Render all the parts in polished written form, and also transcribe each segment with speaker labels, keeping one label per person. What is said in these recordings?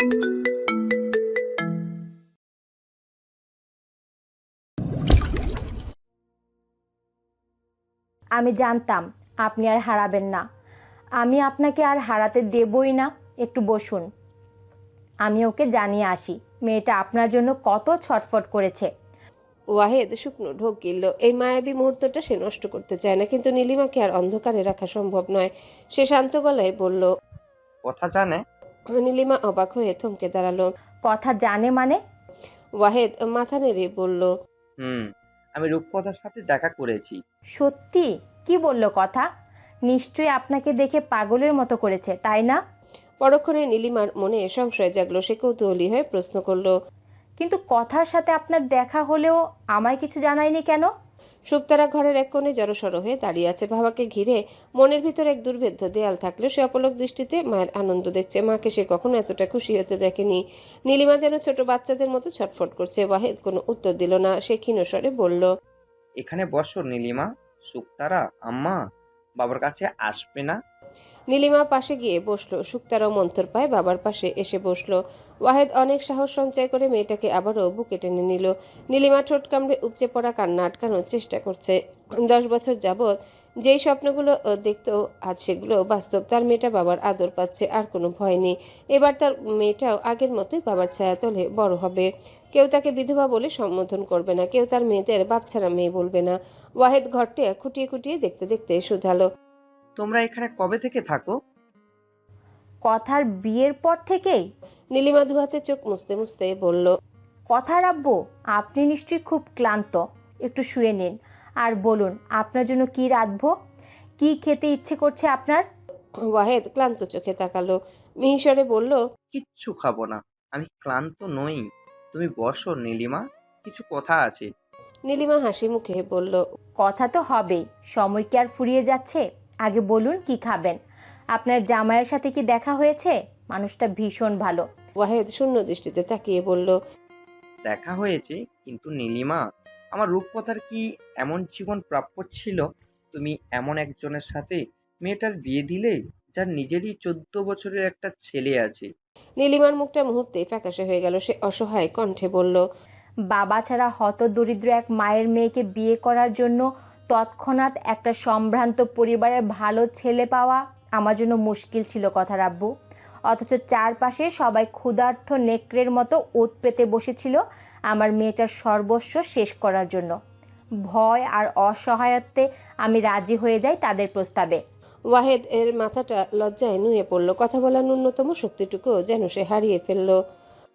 Speaker 1: আমি জানতাম আপনি আর হারাবেন না। আমি আপনাকে আর হারাতে দেবই না। একটু বসুন, আমি ওকে জানিয়ে আসি মেয়েটা আপনার জন্য কত ছটফট করেছে।
Speaker 2: ওয়াহেদ শুকনো ঢোক গিলল। এই মায়াবী মুহূর্তটা সে নষ্ট করতে চায় না, কিন্তু নীলিমাকে আর অন্ধকারে রাখা সম্ভব নয়। সে শান্ত গলায় বলল,
Speaker 3: কথা জানে?
Speaker 2: নীলিমা অবাক হয়ে থমকে দাঁড়ালো।
Speaker 1: কথা জানে মানে?
Speaker 2: ওয়াহেদ মাথা নেড়ে বলল,
Speaker 3: আমি রূপকথার সাথে দেখা করেছি।
Speaker 1: সত্যি? কি বলল কথা? নিশ্চয়ই আপনাকে দেখে পাগলের মতো করেছে, তাই না?
Speaker 2: পরক্ষণে নীলিমার মনে সংশয় জাগলো। সে কৌতূহলী হয়ে প্রশ্ন করল,
Speaker 1: কিন্তু কথার সাথে আপনার দেখা হলেও আমায় কিছু জানায়নি কেন?
Speaker 2: শুকতারা ঘরের এক কোণে জড়সড় হয়ে দাঁড়িয়ে আছে। বাবাকে ঘিরে মনের ভিতর এক দুর্ভেদ্য দেয়াল থাকলেও সে অপলক দৃষ্টিতে মায়ের আনন্দ দেখছে। মাকে সে কখনো এতটা খুশি হতে দেখেনি। নীলিমা যেন ছোট বাচ্চাদের মতো ছটফট করছে। ওয়াহেদ কোনো উত্তর দিল না। সে ক্ষীণস্বরে বলল,
Speaker 3: এখানে বসো নীলিমা। শুকতারা আম্মা বাবার কাছে আসবে না?
Speaker 2: নীলিমা পাশে গিয়ে বসলো। শুকতারাও মন্থর পায়ে বাবার পাশে এসে বসলো। ওয়াহেদ অনেক সাহস সঞ্চয় করে মেয়েটাকে আবারও বুকে টেনে নিল। নীলিমা ঠোঁট কামড়ে উপচে পড়া কান্না আটকানোর চেষ্টা করছে। 10 বছর যাবৎ যেই স্বপ্নগুলো দেখতো আজ সেগুলো বাস্তব। তার মেয়েটা বাবার আদর পাচ্ছে, আর কোনো ভয় নেই। এবার তার মেয়েটাও আগের মতোই বাবার ছায়াতলে বড় হবে। কেউ তাকে বিধবা বলে সম্বোধন করবে না, কেউ তার মেয়েদের বাপ ছাড়া মেয়ে বলবে না। ওয়াহেদ ঘরটা খুঁটিয়ে খুঁটিয়ে দেখতে দেখতে শুধালো,
Speaker 3: তোমরা এখানে কবে থেকে থাকো?
Speaker 1: কথার বিয়ের পর থেকেই।
Speaker 2: নীলিমা দুহাতে চোখ মুছতে মুছতে বলল,
Speaker 1: কথার আব্বু, আপনি নিশ্চয়ই খুব ক্লান্ত, একটু শুয়ে নিন। আর বলুন আপনার জন্য কি রাঁধবো, কি খেতে ইচ্ছে করছে আপনার?
Speaker 2: ওয়াহেদ ক্লান্ত চোখে তাকালো। মিহিসরে বলল,
Speaker 3: কিচ্ছু খাবো না, আমি ক্লান্ত নই। তুমি বসো নীলিমা, কিছু কথা আছে।
Speaker 2: নীলিমা হাসি মুখে বলল,
Speaker 1: কথা তো হবেই, সময় কি আর ফুরিয়ে যাচ্ছে? আগে বলুন কি খাবেন। আপনার জামাইয়ের সাথে কি দেখা হয়েছে? মানুষটা ভীষণ ভালো।
Speaker 2: ওয়াহেদ শূন্য দৃষ্টিতে তাকিয়ে বলল,
Speaker 3: দেখা হয়েছে, কিন্তু নীলিমা, আমার রূপকথার কি এমন জীবন প্রাপ্য ছিল? তুমি এমন একজনের সাথে মেয়েটার বিয়ে দিলে, যার নিজেরই 14 বছরের একটা ছেলে আছে।
Speaker 2: নীলিমার মুখটা মুহূর্তে ফ্যাকাশে হয়ে গেল। সে অসহায় কণ্ঠে বলল,
Speaker 1: বাবা ছাড়া হতদরিদ্র এক মায়ের মেয়েকে বিয়ে করার জন্য তৎক্ষণাৎ একটা সম্ভ্রান্ত পরিবারের ভালো ছেলে পাওয়া আমার জন্য মুশকিল ছিল কথার আব্বু। অথচ চারপাশে সবাই ক্ষুধার্ত নেকড়ের মতো ওত পেতে বসেছিল আমার মেয়েটার সর্বস্ব শেষ করার জন্য। ভয় আর অসহায়ত্বে আমি রাজি হয়ে যাই তাদের প্রস্তাবে।
Speaker 2: ওয়াহেদ এর মাথাটা লজ্জায় নুয়ে পড়ল। কথা বলার ন্যূনতম শক্তিটুকু যেন সে হারিয়ে ফেলল।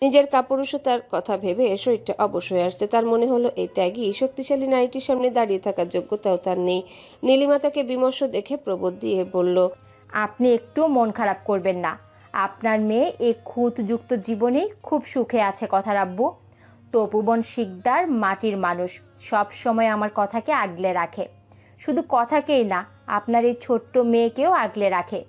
Speaker 2: নিজের কাপুরুষতার কথা ভেবে শরীরটা অবশ হয়ে আসছে। তার মনে হলো এই ত্যাগী শক্তিশালী নারীটির সামনে দাঁড়িয়ে থাকার যোগ্যতাও তার নেই। নীলিমা তাকে বিমর্ষ দেখে প্রবোধ দিয়ে বলল,
Speaker 1: আপনি একটুও মন খারাপ করবেন না। আপনার মেয়ে এই খুঁতযুক্ত জীবনেই খুব সুখে আছে কথার আব্বু। তপুবন শিকদার মাটির মানুষ, সব সময় আমার কথাকে আগলে রাখে। শুধু কথাকেই না, আপনার এই ছোট্ট মেয়েকেও আগলে রাখে।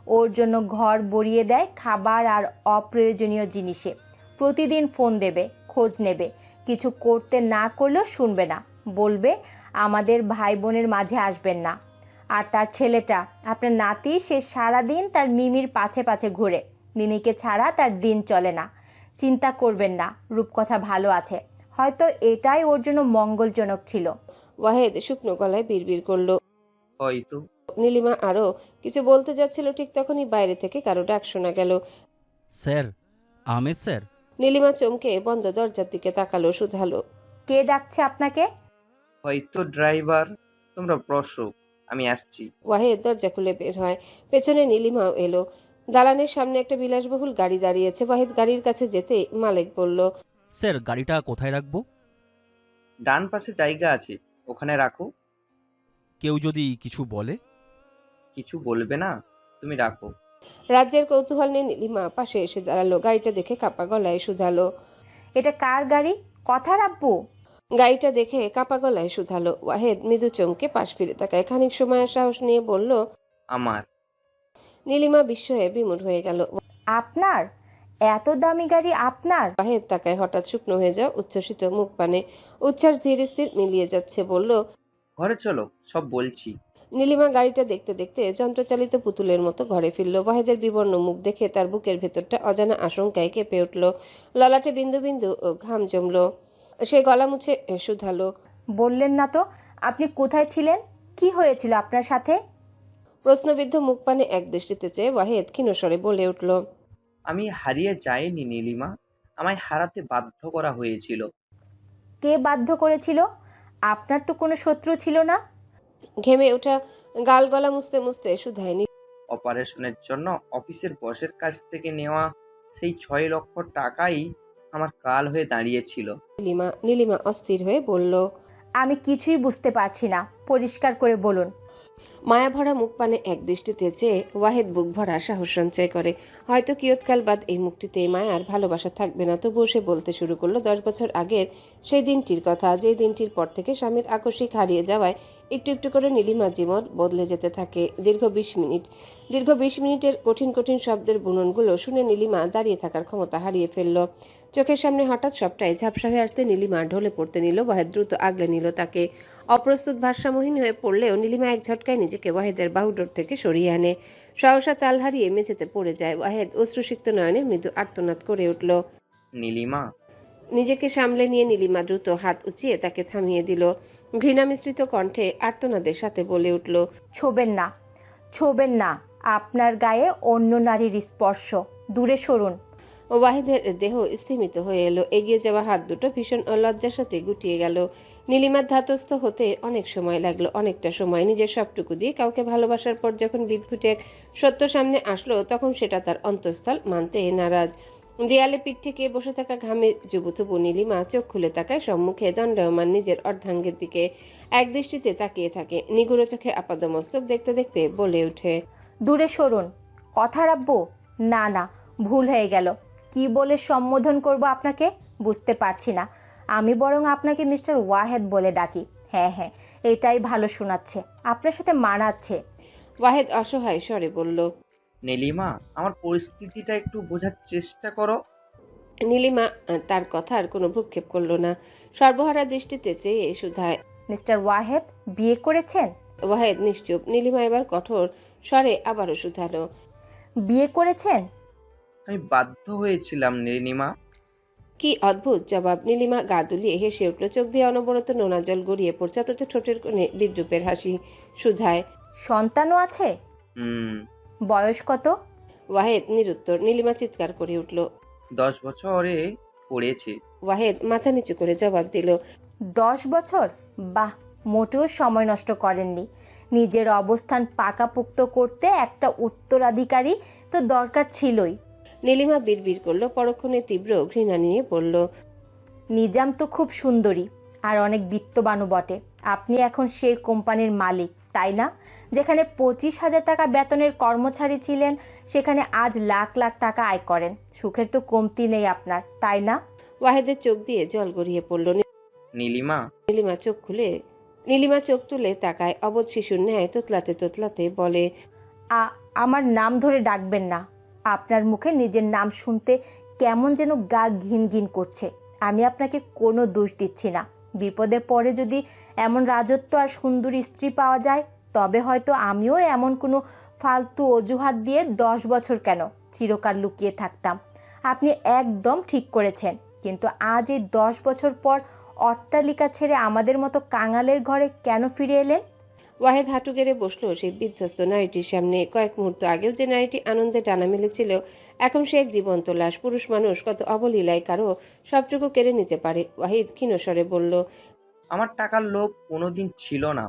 Speaker 1: ওর জন্য ঘর ভরিয়ে দেয় খাবার আর অপ্রয়োজনীয় জিনিসে। প্রতিদিন ফোন দেবে, খোঁজ নেবে। কিছু করতে না করলেও শুনবে না, বলবে আমাদের ভাই বোনের মাঝে আসবেন না। আর তার ছেলেটা, আপনার নাতি, সে সারাদিন তার মিমির পাছে পাছে ঘুরে। মিমিকে ছাড়া তার দিন চলে না। চিন্তা করবেন না, রূপকথা ভালো আছে। হয়তো এটাই ওর জন্য মঙ্গলজনক ছিল।
Speaker 2: ওয়াহেদ শুকনো গলায় বিড়বিড় করল।
Speaker 3: হয়তো।
Speaker 2: নীলিমা আরো কিছু বলতে যাচ্ছিল, ঠিক তখনই বাইরে থেকে কারো ডাক শোনা গেল।
Speaker 4: Sir, Ahmed sir.
Speaker 2: নীলিমা চমকে বন্ধ দরজার দিকে তাকালো, শুধালো,
Speaker 1: কে ডাকছে আপনাকে?
Speaker 3: হয়তো ড্রাইভার। তোমরা বসো, আমি আসছি।
Speaker 2: ওয়াহেদ দরজা খুলে বের হয়। পেছনে নীলিমাও এলো। দালানের সামনে একটা বিলাসবহুল গাড়ি দাঁড়িয়েছে। ওয়াহেদ গাড়ির কাছে যেতে মালিক বলল,
Speaker 4: স্যার, গাড়িটা কোথায় রাখবো?
Speaker 3: ডান পাশে জায়গা আছে, ওখানে রাখো।
Speaker 4: কেউ যদি কিছু বলে?
Speaker 3: কিছু বলবে না, তুমি রাখো।
Speaker 2: রাজ্যের কৌতূহল নিয়ে নীলিমা পাশে এসে দাঁড়ালো। গাড়িটা দেখে কাপা গলায় শুধালো,
Speaker 1: এটা কার গাড়ি কথার আব্বু?
Speaker 2: গাড়িটা দেখে কাপা গলায় শুধালো। ওয়াহেদ মৃদু চমকে পাশ ফিরে তাকায়। খানিক সময়ের সাহস নিয়ে বলল,
Speaker 3: আমার।
Speaker 2: নীলিমা বিস্ময়ে বিমূঢ় হয়ে গেল।
Speaker 1: আপনার? এত দামি গাড়ি আপনার?
Speaker 2: ওয়াহেদ তাকায়। হঠাৎ শুকনো হয়ে যাও উচ্ছ্বসিত মুখ পানে। উচ্ছ্বাস ধীর স্থির মিলিয়ে যাচ্ছে। বলল,
Speaker 3: ঘরে চলো, সব বলছি।
Speaker 2: নীলিমা গাড়িটা দেখতে দেখতে যন্ত্রচালিত পুতুলের মতো ঘরে ফিরল। ওয়াহেদের বিবর্ণ মুখ দেখে তার বুকের ভেতরটা অজানা আশঙ্কায় কেঁপে উঠল। ললাটে বিন্দু বিন্দু ঘাম জমল। সে গলা মুছে শুধালো,
Speaker 1: বললেন না তো আপনি কোথায় ছিলেন? কি হয়েছিল আপনার সাথে?
Speaker 2: প্রশ্নবিদ্ধ মুখ পানে এক দৃষ্টিতে চেয়ে ওয়াহেদ ক্ষীণস্বরে বলে উঠল,
Speaker 3: আমি হারিয়ে যাইনি নীলিমা, আমায় হারাতে বাধ্য করা হয়েছিল।
Speaker 1: কে বাধ্য করেছিল? আপনার তো কোনো শত্রু ছিল না।
Speaker 2: ঘেমে ওঠা গাল গলা মুছতে মুছতে শুধায়,
Speaker 3: অপারেশনের জন্য অফিসের বসের কাছ থেকে নেওয়া সেই 6 লক্ষ টাকাই আমার কাল হয়ে দাঁড়িয়েছিল।
Speaker 2: নীলিমা অস্থির হয়ে বলল,
Speaker 1: আমি কিছুই বুঝতে পারছি না, পরিষ্কার করে বলুন।
Speaker 2: মায়াভরা মুখ পানে এক দৃষ্টিতে চেয়ে ওয়াহেদ বুক ভরা সাহস সঞ্চয় করে। হয়তো কিয়ৎকাল বাদ এই মুক্তিতে মায়ার ভালোবাসা থাকবে না, তবুও সে বলতে শুরু করলো 10 বছর আগের সেই দিনটির কথা, যে দিনটির পর থেকে স্বামীর আকস্মিক হারিয়ে যাওয়ায় একটু একটু করে নীলিমা জীবন বদলে যেতে থাকে। দীর্ঘ 20 মিনিটের কঠিন কঠিন শব্দের বুননগুলো শুনে নীলিমা দাঁড়িয়ে থাকার ক্ষমতা হারিয়ে ফেলল। চোখের সামনে হঠাৎ সবটাই ঝাপসা হয়ে আসতে নীলিমা ঢলে পড়তে নিল। ওয়াহেদ দ্রুত আগলে নিল তাকে। অপ্রস্তুত ভারসাম্যহীন হয়ে পড়লেও নীলিমা এক ঝটকায় নিজেকে ওয়াহেদের বাহুডোর থেকে সরিয়ে আনে। সহসা তাল হারিয়ে মেঝেতে পড়ে যায়। ওয়াহেদ অশ্রুসিক্ত নয়নে মৃদু আর্তনাদ করে উঠল।
Speaker 3: নীলিমা,
Speaker 2: নিজেকে সামলে নিয়ে নীলিমা দ্রুত হাত উঁচিয়ে তাকে থামিয়ে দিল। ঘৃণা মিশ্রিত কণ্ঠে আর্তনাদের সাথে বলে উঠল,
Speaker 1: ছোবেন না, ছোবেন না, আপনার গায়ে অন্য নারীর স্পর্শ, দূরে সরুন।
Speaker 2: ওয়াহিদের দেহ স্থিমিত হয়ে এলো। এগিয়ে যাওয়া হাত দুটো ভীষণ লজ্জার সাথে গুটিয়ে গেল। নীলিমার ধাতস্থ হতে অনেক সময় লাগলো, অনেকটা সময়। নিজের সবটুকু দিয়ে কাউকে ভালোবাসার পর যখন বিদঘুটে এক সত্য সামনে আসলো, তখন সেটা তার অন্তঃস্থল মানতে নারাজ। দেয়ালে পিঠ থেকে বসে থাকা ঘামে জুবুথুবু নীলিমা চোখ খুলে তাকায় সম্মুখে দণ্ডায়মান নিজের অর্ধাঙ্গের দিকে। এক দৃষ্টিতে তাকিয়ে থাকে। নিগুড় চোখে আপাদমস্তক দেখতে দেখতে বলে ওঠে,
Speaker 1: দূরে সরুন। কথা রাখবো? না না, ভুল হয়ে গেল। কি বলে সম্বোধন করব আপনাকে বুঝতে পারছি না। আমি বরং আপনাকে মিস্টার ওয়াহেদ বলে ডাকি। হ্যাঁ হ্যাঁ, এটাই ভালো শোনাচ্ছে, আপনার সাথে মানাচ্ছে।
Speaker 2: ওয়াহেদ অসহায় স্বরে বলল।
Speaker 3: নীলিমা, আমার পরিস্থিতিটা একটু বোঝার চেষ্টা করো।
Speaker 2: নীলিমা তার কথার কোনো ভ্রুক্ষেপ করল না। সর্বহারা দৃষ্টিতে চেয়ে শুধায়,
Speaker 1: মিস্টার ওয়াহেদ বিয়ে করেছেন?
Speaker 2: ওয়াহেদ নিশ্চুপ। নীলিমা এবার কঠোর স্বরে আবারও শুধালো,
Speaker 1: বিয়ে করেছেন?
Speaker 3: আমি বাধ্য হয়েছিলাম নীলিমা।
Speaker 2: কি অদ্ভুত জবাব! নীলিমা গা দুলিয়ে হেসে উঠল। চোখ দিয়ে অনবরত নোনা জল গড়িয়ে পড়ছে, অথচ ঠোঁটের কোণে বিদ্রুপের হাসি। শুধায়,
Speaker 1: সন্তানও আছে?
Speaker 3: হুম।
Speaker 1: বয়স কত?
Speaker 2: ওয়াহেদ নিরুত্তর। নীলিমা চিৎকার করে উঠল।
Speaker 3: 10 বছরে পড়েছে।
Speaker 2: ওয়াহেদ মাথা নিচু করে জবাব দিল,
Speaker 1: 10 বছর? বাহ, মোটেও সময় নষ্ট করেননি। নিজের অবস্থান পাকাপোক্ত করতে একটা উত্তরাধিকারী তো দরকার ছিলই।
Speaker 2: নীলিমা বিড়বিড় করলো, পরক্ষণে তীব্র ঘৃণা নিয়ে বলল,
Speaker 1: নিজাম তো খুব সুন্দরী আর অনেক বিত্তবানও বটে। আপনি এখন সেই কোম্পানির মালিক, তাই না? যেখানে 25,000 টাকা বেতনের কর্মচারী ছিলেন, সেখানে আজ লাখ লাখ টাকা আয় করেন। সুখের তো কমতি নেই আপনার, তাই না?
Speaker 2: ওয়াহেদের চোখ দিয়ে জল গড়িয়ে পড়ল।
Speaker 3: নীলিমা,
Speaker 2: নীলিমা চোখ তুলে তাকায়। অবোধ শিশুর ন্যায় তোতলাতে তোতলাতে বলে,
Speaker 1: আমার নাম ধরে ডাকবেন না। আপনার মুখে নিজের নাম শুনতে কেমন যেন গা ঘিন ঘিন করছে। আমি আপনাকে কোনো দোষ দিচ্ছি না। বিপদে পড়ে যদি এমন রাজত্ব আর সুন্দরী স্ত্রী পাওয়া যায়, তবে হয়তো আমিও এমন কোনো ফালতু অজুহাত দিয়ে 10 বছর কেন, চিরকাল লুকিয়ে থাকতাম। আপনি একদম ঠিক করেছেন, কিন্তু আজ এই 10 বছর পর অট্টালিকা ছেড়ে আমাদের মতো কাঙালের ঘরে কেন ফিরে এলেন?
Speaker 2: ওয়াহেদ হাঁটু গেড়ে বসলো সেই বিধ্বস্ত নারীটির সামনে। কয়েক মুহূর্ত আগেও যে নারীটি আনন্দে টানা মেলেছিল, এখন সে এক জীবন্ত লাশ। পুরুষ মানুষ কত অবলীলায় কারো সবটুকু কেড়ে নিতে পারে। ওয়াহিদ ক্ষীণস্বরে বলল,
Speaker 3: আমার টাকার লোভ কোনোদিন ছিল না।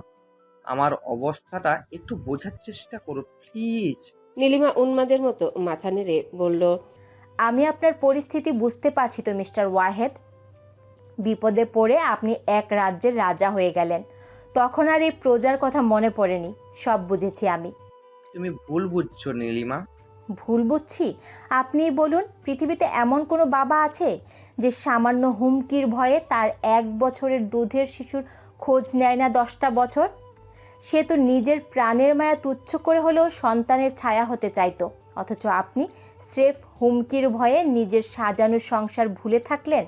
Speaker 3: আমার অবস্থাটা একটু বোঝার চেষ্টা করো প্লিজ।
Speaker 2: নীলিমা উন্মাদের মতো মাথা নেড়ে বলল,
Speaker 1: আমি আপনার পরিস্থিতি বুঝতে পারছি তো মিস্টার ওয়াহেদ। বিপদে পড়ে আপনি এক রাজ্যের রাজা হয়ে গেলেন, তখন আর এই প্রজার কথা মনে পড়েনি। সব বুঝেছি আমি।
Speaker 3: তুমি ভুল বুঝছো নীলিমা।
Speaker 1: ভুল বুঝছি? আপনিই বলুন, পৃথিবীতে এমন কোনো বাবা আছে যে সামান্য হুমকির ভয়ে তার 1 বছরের দুধের শিশুর খোঁজ নেয় না 10টা বছর? সে তো নিজের প্রাণের মায়া তুচ্ছ করে হলেও সন্তানের ছায়া হতে চাইতো, অথচ আপনি স্রেফ হুমকির ভয়ে নিজের সাজানো সংসার ভুলে থাকলেন।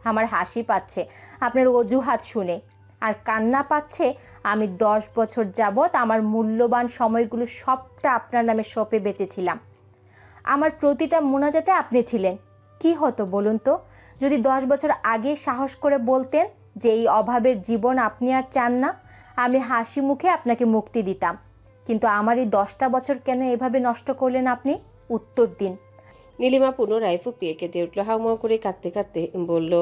Speaker 1: আমার হাসি পাচ্ছে আপনার অজুহাত শুনে। আর কান্না পাচ্ছে আমি 10 বছর যাবৎ আমার মূল্যবান সময়গুলো সবটা আপনার নামে সঁপে বেঁচেছিলাম। আমার প্রতিটা মোনাজাতে আপনি ছিলেন। কি হতো বলুন তো যদি 10 বছর আগে সাহস করে বলতেন যে এই অভাবের জীবন আপনি আর চান না, আমি হাসি মুখে আপনাকে মুক্তি দিতাম। কিন্তু আমার এই 10টা বছর কেন এভাবে নষ্ট করলেন আপনি? উত্তর দিন।
Speaker 2: নীলিমা পুনরায় ফুপিয়ে কেঁদে উঠল, হাউমাউ করে কাঁদতে কাঁদতে বলল,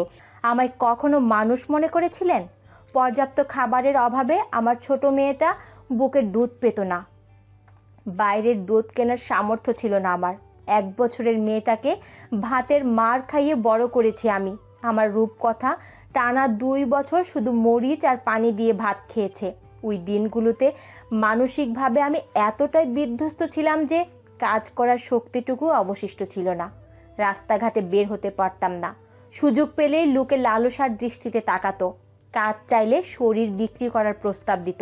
Speaker 1: আমায় কখনো মানুষ মনে করেছিলেন? পর্যাপ্ত খাবারের অভাবে আমার ছোট মেয়েটা বুকের দুধ পেত না। বাইরের দুধ কেনার সামর্থ্য ছিল না আমার। 1 বছরের মেয়েটাকে ভাতের মার খাইয়ে বড় করেছি আমি। আমার রূপকথা টানা 2 বছর শুধু মরিচ আর পানি দিয়ে ভাত খেয়েছে। ওই দিনগুলোতে মানসিকভাবে আমি এতটাই বিধ্বস্ত ছিলাম যে কাজ করার শক্তিটুকু অবশিষ্ট ছিল না। রাস্তাঘাটে বের হতে পারতাম না। সুযোগ পেলেই লোকে লালসার দৃষ্টিতে তাকাতো। কাজ চাইলে শরীর বিক্রি করার প্রস্তাব দিত।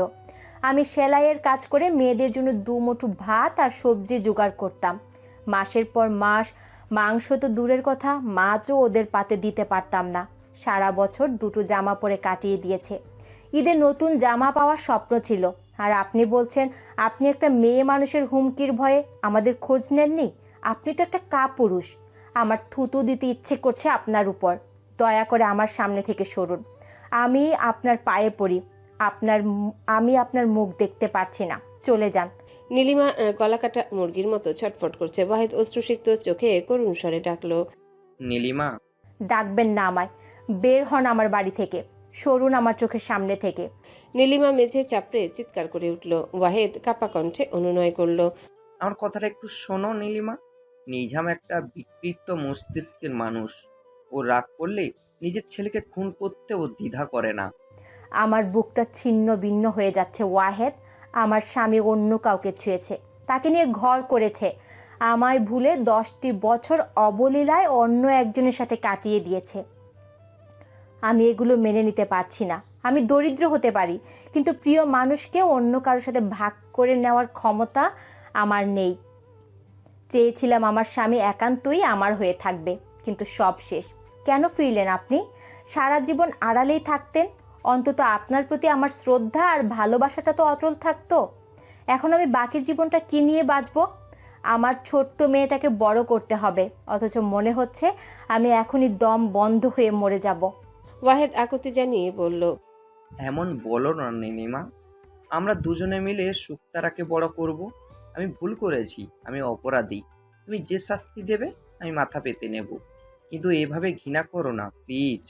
Speaker 1: আমি সেলাইয়ের কাজ করে মেয়েদের জন্য 2 মুঠো ভাত আর সবজি জোগাড় করতাম। মাসের পর মাস মাংস তো দূরের কথা, মাছও ওদের পাতে দিতে পারতাম না। সারা বছর 2টো জামা পরে কাটিয়ে দিয়েছে। ঈদে নতুন জামা পাওয়ার স্বপ্ন ছিল। আর আপনি বলছেন আপনি একটা মেয়ে মানুষের হুমকির ভয়ে আমাদের খোঁজ নেননি? আপনি তো একটা কাপুরুষ। আমার থুতু দিতে ইচ্ছে করছে আপনার উপর। দয়া করে আমার সামনে থেকে সরুন। আমি আপনার পায়ে পড়ি। আমি আপনার মুখ দেখতে পারছি না। চলে যান।
Speaker 2: নীলিমা গলাকাটা মুরগির মতো ছটফট করছে। ওয়াহিদ অশ্রুসিক্ত চোখে করুণ স্বরে ডাকলো,
Speaker 3: নীলিমা,
Speaker 1: ডাকবেন না আমায়। বের হন আমার বাড়ি থেকে। সরুন আমার চোখের সামনে থেকে।
Speaker 2: নীলিমা মেঝে চাপড়ে চিৎকার করে উঠল। ওয়াহিদ কাপা কণ্ঠে অনুনয় করল,
Speaker 3: আমার কথাটা একটু শোনো নীলিমা। নিঝাম একটা বিকৃত মস্তিষ্কের মানুষ। ও রাগ করলে নিজের ছেলেকে খুন করতে ও দ্বিধা করে না।
Speaker 1: আমার বুকটা ছিন্ন ভিন্ন হয়ে যাচ্ছে ওয়াহেদ। আমার স্বামী অন্য কাউকে ছুঁয়েছে, তাকে নিয়ে ঘর করেছে। আমায় ভুলে 10টি বছর অবলীলায় অন্য একজনের সাথে কাটিয়ে দিয়েছে। আমি এগুলো মেনে নিতে পারছি না। আমি দরিদ্র হতে পারি, কিন্তু প্রিয় মানুষকে অন্য কারোর সাথে ভাগ করে নেওয়ার ক্ষমতা আমার নেই। চেয়েছিলাম আমার স্বামী একান্তই আমার হয়ে থাকবে, কিন্তু সব শেষ। কেন ফিরলেন আপনি? সারা জীবন আড়ালেই থাকতেন। অন্তত আপনার প্রতি আমার শ্রদ্ধা আর ভালোবাসাটা তো অটল থাকতো। এখন আমি বাকি জীবনটা কি নিয়ে বাঁচবো? আমার ছোট্ট মেয়েটাকে বড় করতে হবে, অথচ মনে হচ্ছে আমি এখনই দম বন্ধ হয়ে মরে যাব।
Speaker 2: ওয়াহিদ আকুতি জানিয়ে বলল,
Speaker 3: এমন বলো না নীলিমা। আমরা দুজনে মিলে শুক্তারাকে বড় করব। আমি ভুল করেছি, আমি অপরাধী। তুমি যে শাস্তি দেবে আমি মাথা পেতে নেব, কিন্তু এভাবে ঘৃণা করো না প্লিজ।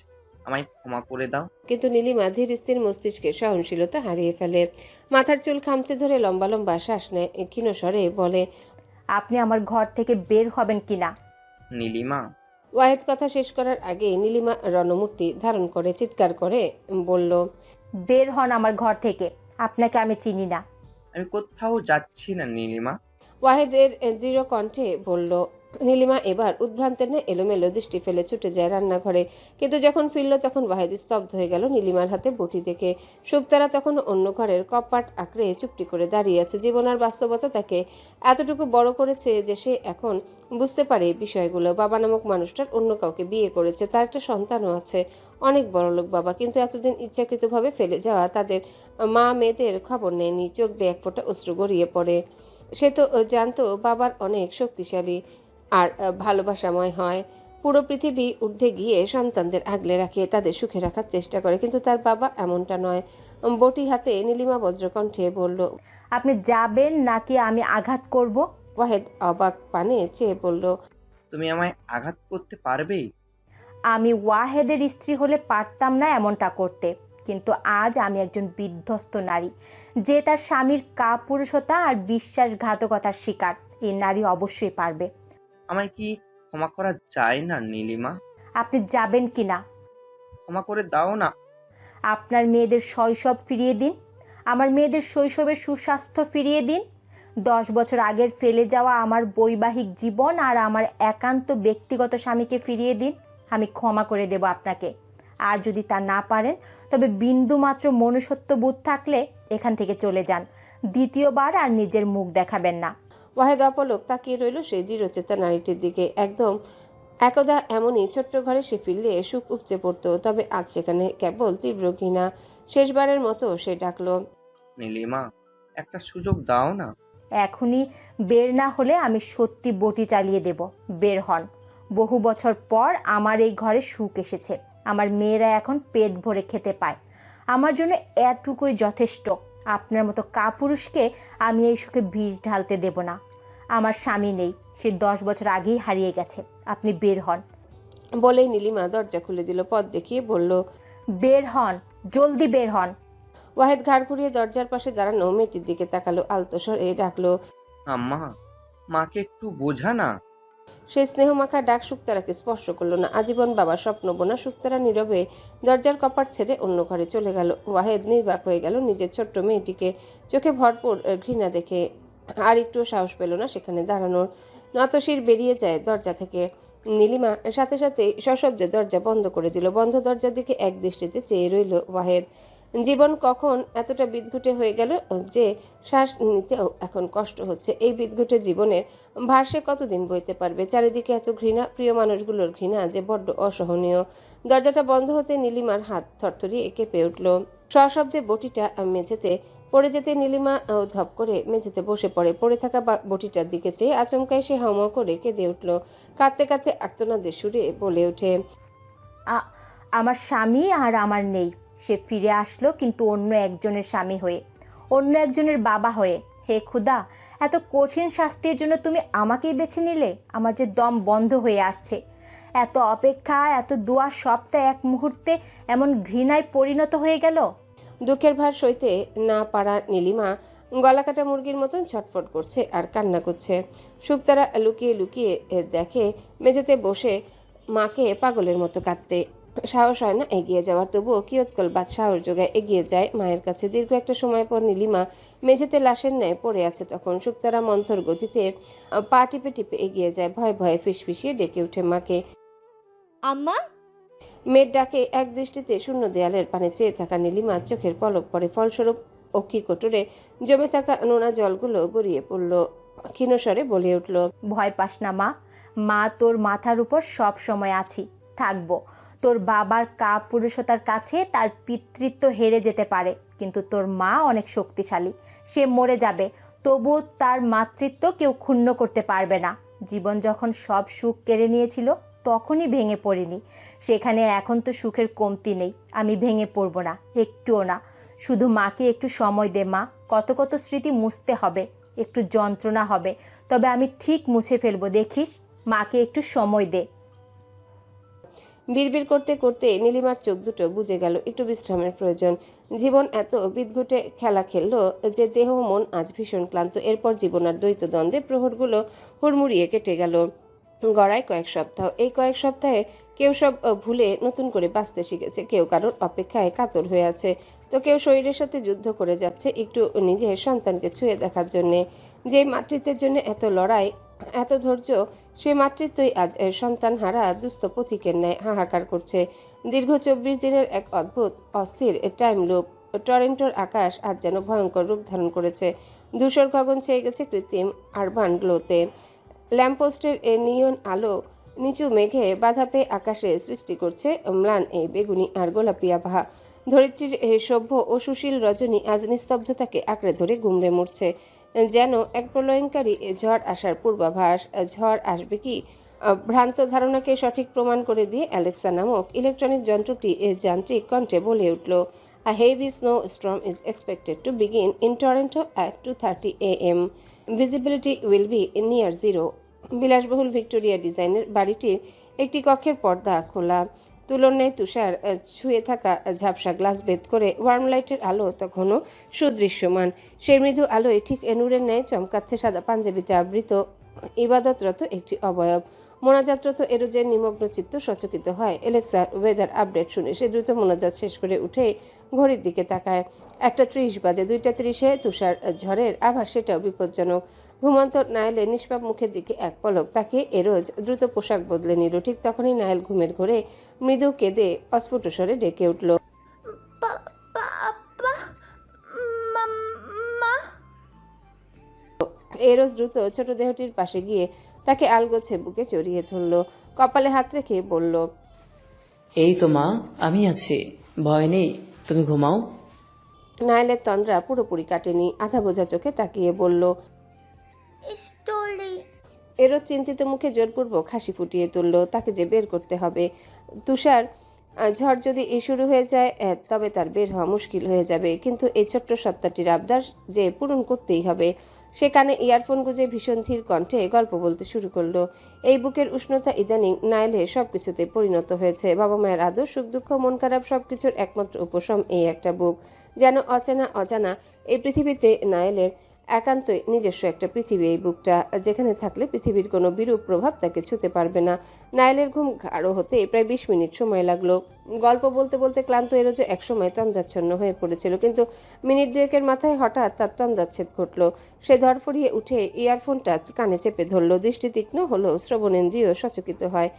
Speaker 3: আমায় ক্ষমা করে দাও।
Speaker 2: কিন্তু নীলিমা ধীর স্থির মস্তিষ্কে সহনশীলতা হারিয়ে ফেলে। মাথার চুল খামচে ধরে লম্বা লম্বা শ্বাস নেয়, ক্ষীণ স্বরে বলে,
Speaker 1: আপনি আমার ঘর থেকে বের হবেন কিনা?
Speaker 3: নীলিমা,
Speaker 2: ওয়াহিদ কথা শেষ করার আগে নীলিমা রণমূর্তি ধারণ করে চিৎকার করে বলল,
Speaker 1: বের হন আমার ঘর থেকে। আপনাকে আমি চিনি না।
Speaker 3: আমি কোথাও যাচ্ছি না নীলিমা।
Speaker 2: ওয়াহিদের দৃঢ় কণ্ঠে বলল। নীলিমা এবার উদ্ভ্রান্তের ন্যায় এলোমেলো দৃষ্টি ফেলে ছুটে যায় রান্নাঘরে। কিন্তু যখন ফিরল তখন ওয়াহিদ স্তব্ধ হয়ে গেল নীলিমার হাতে বটি দেখে। শুক্তারা তখন অন্য ঘরের কপাট আঁকড়ে চুপটি করে দাঁড়িয়ে আছে। জীবন আর বাস্তবতা তাকে এতটুকু বড় করেছে যে সে এখন বুঝতে পারে বিষয়গুলো। বাবা নামক মানুষটার অন্য কাউকে বিয়ে করেছে, তার একটা সন্তানও আছে। অনেক বড়লোক বাবা, কিন্তু এতদিন ইচ্ছাকৃতভাবে ফেলে যাওয়া তাদের মা মেয়েদের খবর নেয়নি। চোখ বেয়ে এক ফোঁটা অশ্রু গড়িয়ে পড়ে। সে তো জানতো বাবার অনেক শক্তিশালী আর ভালোবাসাময় হয়। পুরো পৃথিবী ঊর্ধ্বে গিয়ে সন্তানদের আগলে রাখে, তাদের সুখে রাখার চেষ্টা করে, কিন্তু তার বাবা এমনটা নয়। বটি হাতে নীলিমা বজ্রকণ্ঠে বলল।
Speaker 1: আপনি যাবেন নাকি আমি আঘাত করব?
Speaker 2: ওয়াহেদ অবাক পানে চেয়ে বলল,
Speaker 3: তুমি আমায় আঘাত করতে পারবে?
Speaker 1: আমি ওয়াহেদের স্ত্রী হলে পারতাম না এমনটা করতে, কিন্তু আজ আমি একজন বিধ্বস্ত নারী, যে তার স্বামীর কাপুরুষতা আর বিশ্বাসঘাতকতার শিকার। এই নারী অবশ্যই পারবে।
Speaker 3: আমায় কি ক্ষমা করা যায় না নীলিমা?
Speaker 1: আপনি যাবেন কি না?
Speaker 3: ক্ষমা করে দাও না।
Speaker 1: আপনার মেয়েদের শৈশব ফিরিয়ে দিন। আমার মেয়েদের শৈশবের সুস্বাস্থ্য ফিরিয়ে দিন। 10 বছর আগের ফেলে যাওয়া আমার বৈবাহিক জীবন আর আমার একান্ত ব্যক্তিগত স্বামীকে ফিরিয়ে দিন। আমি ক্ষমা করে দেব আপনাকে। আর যদি তা না পারেন, তবে বিন্দুমাত্র মনুষ্যত্ব বোধ থাকলে এখান থেকে চলে যান। দ্বিতীয়বার আর নিজের মুখ দেখাবেন না।
Speaker 2: ওয়াহেদ অপলক তাকিয়ে রইল সেই দৃঢ়চেতা নারীটির দিকে। একদা এমনই ছোট্ট ঘরে সে ফিরলে সুখ উপচে পড়তো, তবে আজ সেখানে কেবল তীব্র ঘৃণা। শেষবারের মতো সে ডাকলো,
Speaker 3: নীলিমা, একটা সুযোগ দাও না।
Speaker 1: এখনই বের না হলে আমি সত্যি বটি চালিয়ে দেব। বের হন। বহু বছর পর আমার এই ঘরে সুখ এসেছে। আমার মেয়েরা এখন পেট ভরে খেতে পায়। আমার জন্য এটুকুই যথেষ্ট। আপনার মতো কাপুরুষকে আমি এই সুখে বিষ ঢালতে দেব না। আমার স্বামী নেই, সে 10 বছর আগেই হারিয়ে গেছে। আপনি বের হন।
Speaker 2: বলেই নীলিমা দরজা খুলে দিল। পথ দেখিয়ে বলল,
Speaker 1: বের হন, জলদি বের হন।
Speaker 2: ওয়াহেদ ঘাড় ঘুরিয়ে দরজার পাশে দাঁড়ানো মেয়েটির দিকে তাকালো, আলতো স্বরে ডাকলো।
Speaker 3: আম্মা, মাকে একটু বোঝা না।
Speaker 2: সে স্নেহমাখা ডাক শুক্তারাকে স্পর্শ করলো না। আজীবন বাবার স্বপ্ন বোনা শুক্তারা নীরবে দরজার কপাট ছেড়ে অন্য ঘরে চলে গেল। ওয়াহেদ নির্বাক হয়ে গেল নিজের ছোট্ট মেয়েটিকে চোখে ভরপুর ঘৃণা দেখে। আর একটু সাহস পেল না সেখানে দাঁড়ানোর। নতশির বেরিয়ে যায় দরজা থেকে। নীলিমা সাথে সাথে সশব্দে দরজা বন্ধ করে দিল। বন্ধ দরজার দিকে এক দৃষ্টিতে চেয়ে রইল ওয়াহেদ। জীবন কখন এতটা বিদঘুটে হয়ে গেল যে শ্বাস নিতেও এখন কষ্ট হচ্ছে। এই বিদঘুটে জীবনের ভার সে কতদিন বইতে পারবে? চারিদিকে এত ঘৃণা, প্রিয় মানুষগুলোর ঘৃণা যে বড্ড অসহনীয়। দরজাটা বন্ধ হতে নীলিমার হাত থরথরিয়ে কেঁপে উঠল। সশব্দে বটিটা মেঝেতে পড়ে যেতে নীলিমা ধপ করে মেঝেতে বসে পড়ে। পড়ে থাকা বটিটার দিকে চেয়ে আচমকায় সে হাউমাউ করে কেঁদে উঠল। কাঁদতে কাঁদতে আর্তনাদের সুরে বলে ওঠে,
Speaker 1: আমার স্বামী আর আমার নেই। সে ফিরে আসলো, কিন্তু অন্য একজনের স্বামী হয়ে, অন্য একজনের বাবা হয়ে। হে খুদা, এত কঠিন শাস্তির জন্য তুমি আমাকেই বেছে নিলে। আমার যে দম বন্ধ হয়ে আসছে। এত অপেক্ষা, এত দোয়া, সবটা এক মুহূর্তে এমন ঘৃণায় পরিণত হয়ে গেল।
Speaker 2: দুঃখের ভার সইতে না পারা নীলিমা গলাকাটা মুরগির মতন ছটফট করছে আর কান্না করছে। শুক্তারা লুকিয়ে লুকিয়ে দেখে মেঝেতে বসে মাকে পাগলের মতো কাঁদতে। সাহস হয় না এগিয়ে যাওয়ার, তবুও কিয়ৎকল বাদ সাহস যোগায় এগিয়ে যায় মায়ের কাছে। দীর্ঘ একটা সময় পর নীলিমা মেঝেতে লাশের ন্যায় পড়ে আছে। তখন শুক্তারা মন্থর গতিতে পা টিপে টিপে এগিয়ে যায়। ভয়ে ভয়ে ফিসফিসিয়ে ডেকে ওঠে মাকে।
Speaker 5: আম্মা,
Speaker 2: মেয়ের ডাকে এক দৃষ্টিতে শূন্য দেয়ালের পানে চেয়ে থাকা নীলিমার চোখের পলক পড়ে। ফলস্বরূপ অক্ষি কোটরে জমে থাকা নোনা জলগুলো গড়িয়ে পড়ল। ক্ষীণস্বরে বলে উঠল,
Speaker 1: ভয় পাস না মা। মা তোর মাথার উপর সব সময় আছি, থাকবো। তোর বাবার কাপুরুষতার কাছে তার পিতৃত্ব হেরে যেতে পারে, কিন্তু তোর মা অনেক শক্তিশালী। সে মরে যাবে, তবুও তার মাতৃত্ব কেউ ক্ষুণ্ণ করতে পারবে না। জীবন যখন সব সুখ কেড়ে নিয়েছিল, তখনই ভেঙে পড়িনি। সেখানে এখন তো সুখের কমতি নেই। আমি ভেঙে পড়বো না, একটুও না। শুধু মাকে একটু সময় দে মা। কত কত স্মৃতি মুছতে হবে, একটু যন্ত্রণা হবে, তবে আমি ঠিক মুছে ফেলবো, দেখিস। মাকে একটু সময় দে।
Speaker 2: বিড়বিড় করতে করতে নীলিমার চোখ দুটো বুজে গেল। একটু বিশ্রামের প্রয়োজন। জীবন এত বিদঘুটে খেলা খেললো যে দেহ মন আজ ভীষণ ক্লান্ত। এরপর জীবন আর দ্বৈত দ্বন্দ্বে প্রহরগুলো হুড়মুড়িয়ে কেটে গেল। গড়ায় কয়েক সপ্তাহ। এই কয়েক সপ্তাহে কেউ সব ভুলে নতুন করে বাঁচতে শিখেছে, কেউ কারোর অপেক্ষায় কাতর হয়ে আছে, তো কেউ শরীরের সাথে যুদ্ধ করে যাচ্ছে একটু নিজের সন্তানকে ছুঁয়ে দেখার জন্যে। যে মাতৃত্বের জন্য এত লড়াই, এত ধৈর্য, সে মাতৃত্বই আজ সন্তান হারা দুস্থ পথিকের ন্যায় হাহাকার করছে। দীর্ঘ 24 দিনের এক অদ্ভুত অস্থির টাইম লুপ। টরেন্টোর আকাশ আজ যেন ভয়ঙ্কর রূপ ধারণ করেছে। ধূসর গগন ছেয়ে গেছে কৃত্রিম আরবান গ্লোতে। ল্যাম্পপোস্টের নিয়ন আলো নিচু মেঘে বাধা পেয়ে আকাশে সৃষ্টি করছে ম্লান এই বেগুনি আর গোলাপি আভা। ধরিত্রীর সভ্য ও সুশীল রজনী আজ নিস্তব্ধতাকে আঁকড়ে ধরে গুমড়ে মরছে, যেন এক প্রলয়ঙ্কারী ঝড় আসার পূর্বাভাস। ঝড় আসবে কি ভ্রান্ত ধারণাকে সঠিক প্রমাণ করে দিয়ে অ্যালেক্সা নামক ইলেকট্রনিক যন্ত্রটি যান্ত্রিক কণ্ঠে বলে উঠল, A heavy snowstorm is expected to begin in Toronto at 2:30 a.m. Visibility will be near zero. বিলাসবহুল ভিক্টোরিয়া ডিজাইনের বাড়িটির একটি কক্ষের পর্দা খোলা। তুলনায় তুষার ছুঁয়ে থাকা ঝাপসা গ্লাস ভেদ করে ওয়ার্ম লাইটের আলো তখনও সুদৃশ্যমান। সে মৃদু আলোয় ঠিক নূরের ন্যায় চমকাচ্ছে সাদা পাঞ্জাবিতে আবৃত ইবাদতরত একটি অবয়ব। মোনাজাতরত এরোজের নিমগ্ন চিত্ত সচকিত হয় এলেক্সার ওয়েদার আপডেট শুনে। সে দ্রুত মোনাজাত শেষ করে উঠে ঘড়ির দিকে তাকায়। 1:30 বাজে। 2:30 তুষার ঝড়ের আভাস, সেটাও বিপজ্জনক। ঘুমন্ত নায়েলের নিষ্পাপ মুখের দিকে এক পলক তাকিয়ে এরোজ দ্রুত পোশাক বদলে নিল। ঠিক তখনই নায়েল ঘুমের ঘোরে মৃদু কেঁদে অস্ফুট স্বরে ডেকে উঠল, এরোজ দ্রুত ছোট দেহটির পাশে গিয়ে তাকে আলগোছে বুকে জড়িয়ে ধরল। কপালে হাত রেখে বলল,
Speaker 6: এই তো মা, আমি আছি, ভয় নেই, তুমি ঘুমাও।
Speaker 2: নাইলের তন্দ্রা পুরোপুরি কাটেনি। আধা বোঝা চোখে তাকিয়ে বলল,
Speaker 5: স্টোলি।
Speaker 2: এরও চিন্তিত মুখে জোরপূর্বক হাসি ফুটিয়ে তুলল। তাকে যে বের করতে হবে। তুষার ঝড় যদি শুরু হয়ে যায় তবে তার বের হওয়া মুশকিল হয়ে যাবে, কিন্তু এই ছোট্ট সত্তাটির আবদার যে পূরণ করতেই হবে। সে কানে ইয়ারফোন গুঁজে ভীষণ ধীর কণ্ঠে গল্প বলতে শুরু করলো। এই বুকের উষ্ণতা ইদানিং নাইলের সবকিছুতে পরিণত হয়েছে। বাবা মায়ের আদর, সুখ দুঃখ, মন খারাপ সবকিছুর একমাত্র উপশম এই একটা বুক। যেন অচেনা অজানা এই পৃথিবীতে নাইলের একান্তই নিজস্ব একটা পৃথিবী এই বুকটা, যেখানে থাকলে পৃথিবীর কোনো বিরূপ প্রভাব তাকে ছুঁতে পারবে না। নাইলের ঘুম গাঢ় হতে প্রায় 20 মিনিট সময় লাগলো। গল্প বলতে বলতে ক্লান্ত এরোজো একসময় তন্দ্রাচ্ছন্ন হয়ে পড়েছিল, কিন্তু মিনিট দুয়েকের মাথায় হঠাৎ তার তন্দ্রাচ্ছেদ ঘটল। সে ধরফড়িয়ে উঠে ইয়ারফোনটা কানে চেপে ধরল। দৃষ্টি তীক্ষ্ণ হলো, শ্রবণেন্দ্রিয় সচকিত হয়।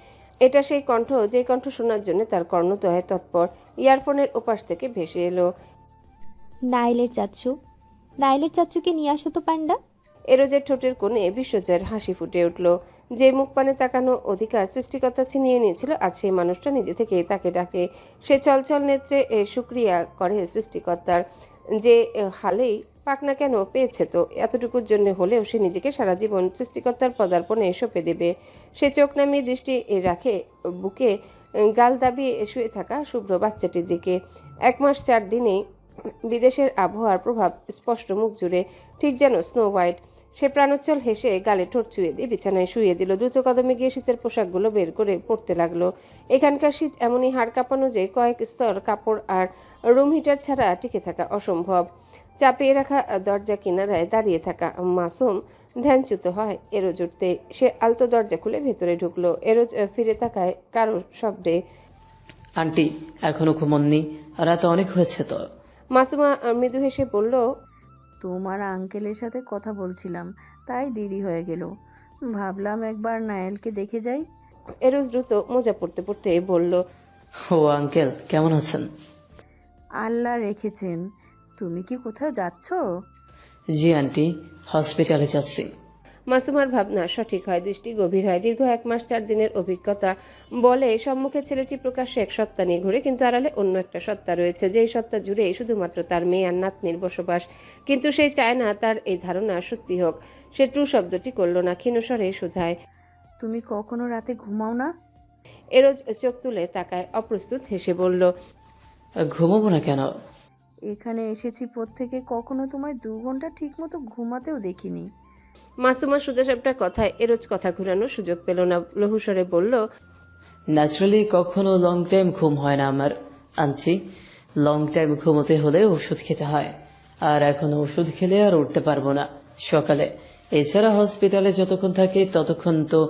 Speaker 2: এটা সেই কণ্ঠ যে কণ্ঠ শোনার জন্য তার কর্ণদয় তৎপর। ইয়ারফোনের ওপাশ থেকে ভেসে এলো,
Speaker 5: নাইলের চাচ্চুকে নিয়ে আসো তো পান্ডা।
Speaker 2: এরোজের ঠোঁটের কোণে বিশ্বজয়ের হাসি ফুটে উঠল। যে মুখ পানে তাকানো অধিকার সৃষ্টিকর্তা ছিনিয়ে নিয়েছিল, আজ সেই মানুষটা নিজে থেকে তাকে ডাকে। সে চলচল নেত্রে শুক্রিয়া করে সৃষ্টিকর্তার। যে হালেই পাক না কেন পেয়েছে, তো এতটুকুর জন্য হলেও সে নিজেকে সারা জীবন সৃষ্টিকর্তার পদার্পণে সঁপে দেবে। সে চোখ নামিয়ে দৃষ্টি রাখে বুকে গাল দাবিয়ে শুয়ে থাকা শুভ্র বাচ্চাটির দিকে। 1 মাস 4 দিনেই বিদেশের আবহাওয়ার প্রভাব স্পষ্ট মুখ জুড়ে, ঠিক যেন স্নো হোয়াইট। সে প্রাণোচ্ছল হেসে গালে ঠোঁট চুয়ে দিয়ে বিছানায় শুয়ে দিল। দ্রুত কদমে গিয়ে শীতের পোশাকগুলো বের করে পড়তে লাগলো। এখানকার শীত এমনই হাড় কাঁপানো যে কয়েক স্তর কাপড় আর রুম হিটার ছাড়া টিকে থাকা অসম্ভব। চাপিয়ে রাখা দরজা কিনারায় দাঁড়িয়ে থাকা মাসুম ধ্যানচ্যুত হয় এরোজ উঠতে। সে আলতো দরজা খুলে ভেতরে ঢুকলো। এরোজ ফিরে তাকায় কারোর শব্দে।
Speaker 6: আন্টি এখনো ঘুমননি? রাত অনেক হয়েছে তো।
Speaker 2: মাসুমা মৃদু হেসে বলল,
Speaker 7: তোমার আঙ্কেলের সাথে কথা বলছিলাম, তাই দেরি হয়ে গেল। ভাবলাম একবার নায়েলকে দেখে যাই।
Speaker 2: এরোজ দ্রুত মোজা পড়তে পড়তে বলল,
Speaker 6: ও আঙ্কেল কেমন আছেন?
Speaker 7: আল্লাহ রেখেছেন। তুমি কি কোথাও যাচ্ছ?
Speaker 6: জি আন্টি, হসপিটালে যাচ্ছি।
Speaker 2: মাসুমার ভাবনা সঠিক হয়, দৃষ্টি গভীর হয়। দীর্ঘ 1 মাস 4 দিনের অভিজ্ঞতা বলে সম্মুখে ছেলেটি প্রকাশ্যে এক সত্তা নিয়ে ঘুরে, কিন্তু আড়ালে অন্য একটা সত্তা রয়েছে, যেই সত্তা জুড়ে শুধুমাত্র তার মেয়ে আর নাতনির বসবাস। কিন্তু সে চায় না তার এই ধারণা সত্যি হোক। সে ট্রু শব্দটি করল না, ক্ষীণস্বরে শুধায়,
Speaker 7: তুমি কখনো রাতে ঘুমাও না?
Speaker 2: এরোজ চোখ তুলে তাকায়, অপ্রস্তুত হেসে বলল,
Speaker 6: ঘুমাবো না কেন?
Speaker 7: এখানে এসেছি পর থেকে কখনো তোমায় 2 ঘন্টা ঠিক মতো ঘুমাতেও দেখিনি।
Speaker 2: মাসুমা সোজাসাপটা কথায় এরোজ কথা ঘুরানোর সুযোগ পেল না, লহুস্বরে বলল,
Speaker 6: ন্যাচারালি কখনো লং টাইম ঘুম হয় না আমার আন্টি। লং টাইম ঘুমোতে হলে ওষুধ খেতে হয়, আর এখন ওষুধ খেলে আর উঠতে পারবো না সকালে। এছাড়া হসপিটালে যতক্ষণ থাকি ততক্ষণ তো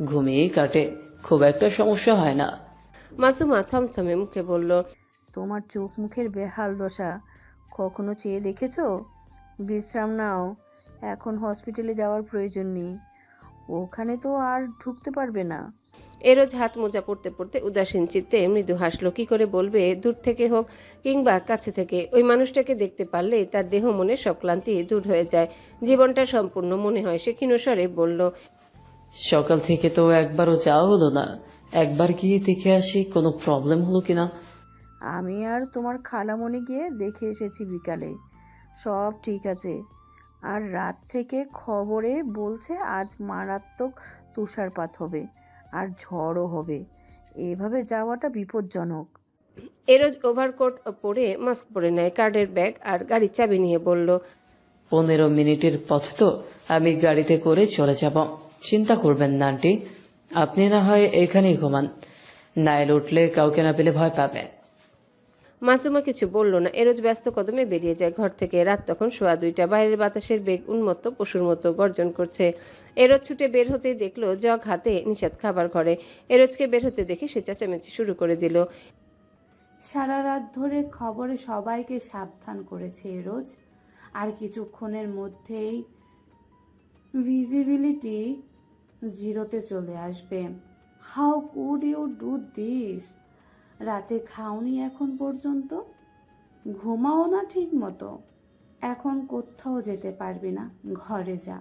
Speaker 6: ঘুমিয়েই কাটে, খুব একটা সমস্যা হয় না।
Speaker 2: মাসুমা থমথমে মুখে বলল,
Speaker 7: তোমার চোখ মুখের বেহাল দশা কখনো চেয়ে দেখেছো? বিশ্রাম নাও, এখন হসপিটালে যাওয়ার প্রয়োজন নেই। ওখানে তো আর ঢুকতে পারবে না।
Speaker 2: এরোজ হাত মোজা পড়তে পড়তে উদাসীন চিত্তে মৃদু হাসলো। কি করে বলবে? দূর থেকে হোক কিংবা কাছে থেকে, ওই মানুষটাকে দেখতে পারলেই তার দেহ মনে সব ক্লান্তি দূর হয়ে যায়, জীবনটা সম্পূর্ণ মনে হয়। সে ক্ষীণস্বরে বলল,
Speaker 6: সকাল থেকে তো একবারও যাওয়া হলো না, একবার গিয়ে দেখে আসি কোনো প্রবলেম হলো কিনা।
Speaker 7: আমি আর তোমার খালামণি গিয়ে দেখে এসেছি বিকালে, সব ঠিক আছে। আর রাত থেকে খবরে বলছে আজ মারাত্মক তুষারপাত হবে আর ঝড়ও হবে। এভাবে যাওয়াটা বিপজ্জনক।
Speaker 2: এরোজ ওভারকোট পরে মাস্ক পরে নেয়, কার্ডের ব্যাগ আর গাড়ির চাবি নিয়ে বলল,
Speaker 6: 15 মিনিটের পথ তো, আমি গাড়িতে করে চলে যাব, চিন্তা করবেন না আন্টি। আপনি না হয় এখানেই ঘুমান, নাইল উঠলে কাউকে না পেলে ভয় পাবে।
Speaker 2: মাসুমা কিছু বলল না। এরোজ ব্যস্ত কদমে বেরিয়ে যায় ঘর থেকে। রাত তখন 2:15। বাইরের বাতাসের বেগ উন্মত্ত পশুর মতো গর্জন করছে। এরোজ ছুটে বের হতেই দেখলো জগ হাতে নিষাদ খাবার ঘরে। এরোজকে বের হতে দেখে সে চেঁচামেচি শুরু করে দিল,
Speaker 8: সারা রাত ধরে খবরে সবাইকে সাবধান করেছে রোজ, আর কিছুক্ষণের মধ্যেই ভিজিবিলিটি 0-তে চলে আসবে। How could you do this? রাতে খাওনি এখন পর্যন্ত, ঘুমাও না ঠিক মতো, এখন কোথাও যেতে পারবি না, ঘরে যা।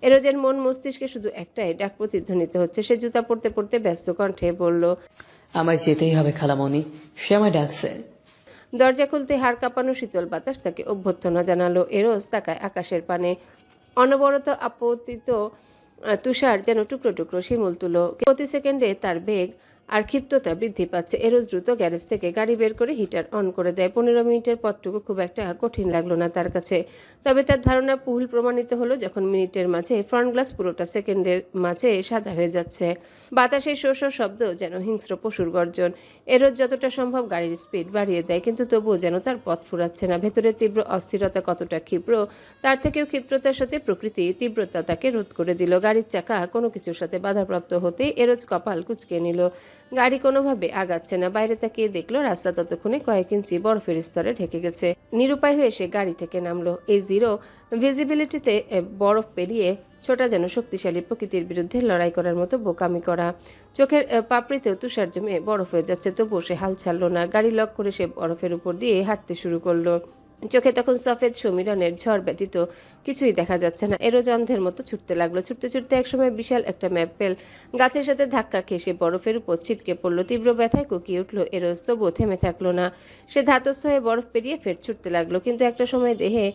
Speaker 2: এরোজের মন মস্তিষ্কে শুধু একটাই ডাক প্রতিধ্বনিত হচ্ছে। সে জুতা পড়তে পড়তে ব্যস্ত কণ্ঠে বলল,
Speaker 6: আমায় যেতেই হবে খালামণি, সে আমায় ডাকছে।
Speaker 2: দরজা খুলতে হাড় কাঁপানো শীতল বাতাস তাকে অভ্যর্থনা জানালো। এরোজ তাকায় আকাশের পানে। অনবরত আপতিত তুষার যেন টুকরো টুকরো শিমুল তুলো। প্রতি সেকেন্ডে তার বেগ আর ক্ষিপ্ততা বৃদ্ধি পাচ্ছে। এরোজ দ্রুত গ্যারেজ থেকে গাড়ি বের করে হিটার অন করে দেয়। 15 মিনিটের পথটুকু খুব একটা কঠিন লাগলো না তার কাছে। তবে তার ধারণা ভুল প্রমাণিত হলো যখন মিনিটের মাঝে ফ্রন্ট গ্লাস পুরোটা সেকেন্ডের মাঝে সাদা হয়ে যাচ্ছে। বাতাসের শো শো শব্দ যেন হিংস্র পশুর গর্জন। এরোজ যতটা সম্ভব গাড়ির স্পিড বাড়িয়ে দেয়, কিন্তু তবুও যেন তার পথ ফুরাচ্ছে না। ভেতরে তীব্র অস্থিরতা কতটা ক্ষিপ্র, তার থেকেও ক্ষিপ্রতার সাথে প্রকৃতি তীব্রতা তাকে রোধ করে দিল। গাড়ির চাকা কোনো কিছুর সাথে বাধাপ্রাপ্ত হতেই এরোজ কপাল কুঁচকে নিল। গাড়ি কোনোভাবে আগাচ্ছে না। বাইরে তাকিয়ে দেখলো রাস্তা ততক্ষণে কয়েক ইঞ্চি বরফের স্তরে ঢেকে গেছে। নিরুপায় হয়ে সে গাড়ি থেকে নামলো। এই জিরো ভিজিবিলিটিতে বরফ পেরিয়ে ছোটা যেন শক্তিশালী প্রকৃতির বিরুদ্ধে লড়াই করার মতো বোকামি করা। চোখের পাপড়িতেও তুষার জমে বরফ হয়ে যাচ্ছে, তবুও সে হাল ছাড়লো না। গাড়ি লক করে সে বরফের উপর দিয়ে হাঁটতে শুরু করলো। চোখে তখন সফেদ সমীরণের ঝড় ব্যতীত কিছুই দেখা যাচ্ছে না। এরোজ অন্ধের মতো ছুটতে লাগলো। ছুটতে ছুটতে একসময় বিশাল একটা ম্যাপেল গাছের সাথে ধাক্কা খেয়ে সে বরফের উপর ছিটকে পড়লো। তীব্র ব্যথায় কুকিয়ে উঠলো এরোজ, তবুও থেমে থাকলো না। সে ধাতস্থ হয়ে বরফ পেরিয়ে ফের ছুটতে লাগলো, কিন্তু একটা সময় দেহে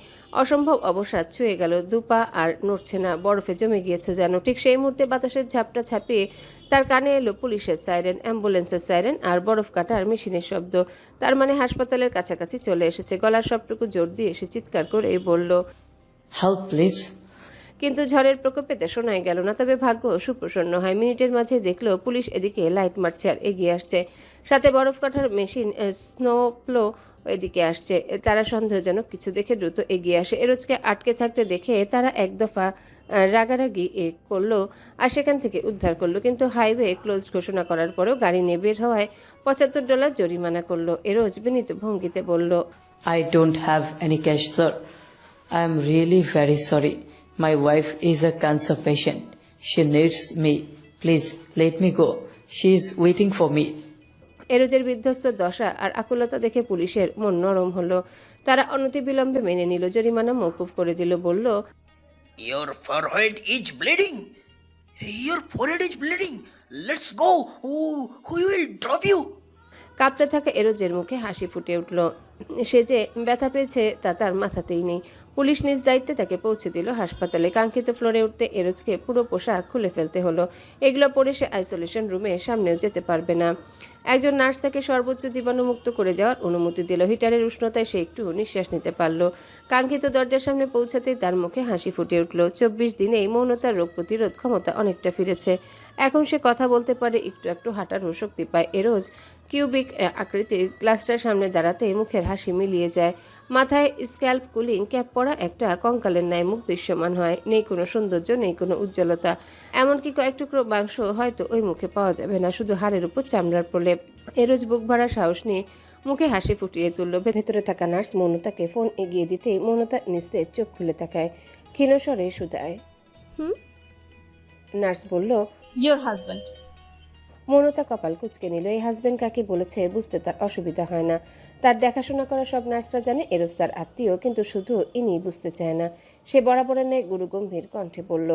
Speaker 2: অসম্ভব অবসাদ ছুঁয়ে গেল। দুপা আর নড়ছে না, বরফে জমে গিয়েছে যেন। ঠিক সেই মুহূর্তে বাতাসের ঝাপটা ছাপিয়ে তার কানে এলো পুলিশের সাইরেন, অ্যাম্বুলেন্সের সাইরেন আর বরফ কাটার মেশিনের শব্দ। তার মানে হাসপাতালের কাছাকাছি চলে এসেছে। গলার সবটুকু জোর দিয়ে সে চিৎকার করে বলল,
Speaker 6: হেল্প প্লিজ।
Speaker 2: কিন্তু ঝড়ের প্রকোপেতে শোনাই গেল না। তবে ভাগ্য সুপ্রসন্ন হয়। মিনিটের মাঝে দেখলো পুলিশ এদিকে লাইট মারছে আর এগিয়ে আসছে। সাথে বরফ কাটার মেশিন স্নোপ্লো এদিকে আসছে। তারা সন্দেহজনক কিছু দেখে দ্রুত এগিয়ে আসে। এরোজকে আটকে থাকতে দেখে তারা এক দফা রাগারাগি করলো আর সেখান থেকে উদ্ধার করলো, কিন্তু হাইওয়ে ক্লোজড ঘোষণা করার পরেও গাড়ি নিয়ে বের হওয়ায় $75 জরিমানা করলো। এরোজ বিনীত ভঙ্গিতে বলল,
Speaker 6: I don't have any cash, sir. I am really very sorry. My wife is a cancer patient. She needs me. Please let me go. She is waiting for me.
Speaker 2: এরোজের বিধ্বস্ত দশা আর আকুলতা দেখে পুলিশের মন নরম হলো। তারা অনতিবিলম্বে মেনে নিল, জরিমানা মওকুফ করে দিল। বলল,
Speaker 9: Your forehead is bleeding. Your forehead is bleeding. Let's go. Who will drop you?
Speaker 2: কাঁপতে থাকা এরোজের মুখে হাসি ফুটে উঠল। সে যে ব্যথা পেয়েছে তা তার মাথাতেই নেই। পুলিশ নিজ দায়িত্বে তাকে পৌঁছে দিল হাসপাতালে। কাঙ্ক্ষিত ফ্লোরে উঠতে এরোজকে পুরো পোশাক খুলে ফেলতে হলো। এগুলো পরে সে আইসোলেশন রুমে সামনেও যেতে পারবে না। একজন নার্স তাকে সর্বোচ্চ জীবাণুমুক্ত করে যাওয়ার অনুমতি দিল। হিটারের উষ্ণতায় সে একটু নিঃশ্বাস নিতে পারল। কাঙ্ক্ষিত দরজার সামনে পৌঁছাতেই তার মুখে হাসি ফুটে উঠল। 24 দিনেই মৌনতার রোগ প্রতিরোধ ক্ষমতা অনেকটা ফিরেছে। এখন সে কথা বলতে পারে, একটু একটু হাঁটারও শক্তি পায়। এরোজ কিউবিক আকৃতির গ্লাসটার সামনে দাঁড়াতে মুখের হাসি মিলিয়ে যায়। মাথায় স্ক্যাল্প কুলিং ক্যাপ পরা একটা কঙ্কালের ন্যায় মুখ দৃশ্যমান হয়। নেই কোনো সৌন্দর্য, নেই কোনো উজ্জ্বলতা, এমনকি কয়েক টুকরো মাংস হয়তো ওই মুখে পাওয়া যাবে না, শুধু হাড়ের উপর চামড়ার প্রলেপ। এরোজ বুক ভরা সাহস নিয়ে মুখে হাসি ফুটিয়ে তুলল। ভেতরে থাকা নার্স মৌনতাকে ফোন এগিয়ে দিতে মৌনতা নিস্তেজ চোখ খুলে তাকায়, ক্ষীণ স্বরে শুধায়, নার্স বলল,
Speaker 10: Your husband.
Speaker 2: মৌনতা কপাল কুঁচকে নিল। এই হাজবেন্ড কাকে বলেছে বুঝতে তার অসুবিধা হয় না। তার দেখাশোনা করা সব নার্সরা জানে এরোজ তার আত্মীয়, কিন্তু শুধু ইনি বুঝতে চায় না। সে বরাবরের ন্যায় গুরু গম্ভীর কণ্ঠে বলল,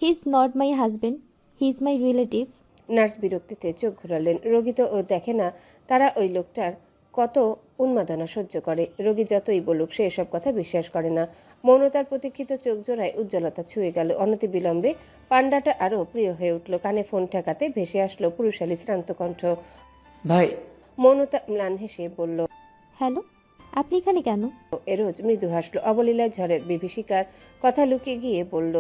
Speaker 5: he is not my husband, he is my relative.
Speaker 2: Nurse বিরক্তিতে চোখ ঘোরালেন। রোগী তো দেখে না তারা ওই লোকটার কত উন্মাদনা সহ্য করে। রোগী যতই বলুক সে এসব কথা বিশ্বাস করে না। মৌনতার প্রতীক্ষিত চোখ জোড়ায় উজ্জ্বলতা ছুঁয়ে গেল। অনতিবিলম্বে পান্ডাটা আরো প্রিয় হয়ে উঠল। কানে ফোন ঠেকাতে ভেসে আসলো পুরুষালী শ্রান্ত কণ্ঠ।
Speaker 6: ভাই।
Speaker 2: মৌনতা ম্লান হেসে বলল,
Speaker 5: হ্যালো, আপনি এখানে কেন?
Speaker 2: এরোজ মৃদু হাসলো। অবলীলায় ঝড়ের বিভীষিকার কথা লুকিয়ে গিয়ে বলল,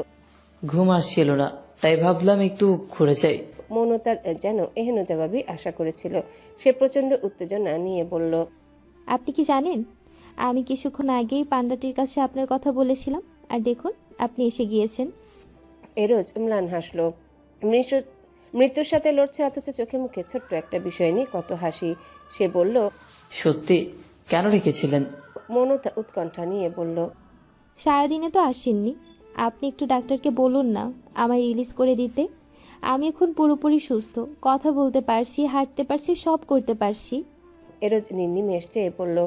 Speaker 6: ঘুম আসছিল না, তাই ভাবলাম একটু ঘুরে যাই।
Speaker 2: মৌনতার যেন এহেন জবাবই আশা করেছিল। সে প্রচন্ড উত্তেজনা নিয়ে বলল,
Speaker 5: আপনি কি জানেন আমি কিছুক্ষণ আগেই পান্ডাটির কাছে আপনার কথা বলেছিলাম, আর দেখুন আপনি এসে গিয়েছেন।
Speaker 2: এরোজ ম্লান হাসলো। মৃত্যুর সাথে লড়ছে, অথচ চোখে মুখে ছোট্ট একটা বিষয় নিয়ে কত হাসি। সে বলল,
Speaker 6: সত্যি? কেন রেখেছিলেন?
Speaker 2: মৌনতা উৎকণ্ঠা নিয়ে বলল,
Speaker 5: সারাদিনে তো আসেননি, আপনি একটু ডাক্তারকে বলুন না আমায় রিলিজ করে দিতে। আমি এখন পুরোপুরি সুস্থ, কথা বলতে পারছি, হাঁটতে পারছি, সব করতে পারছি।
Speaker 2: এরোজ নির্নিমেষ চেয়ে বলল,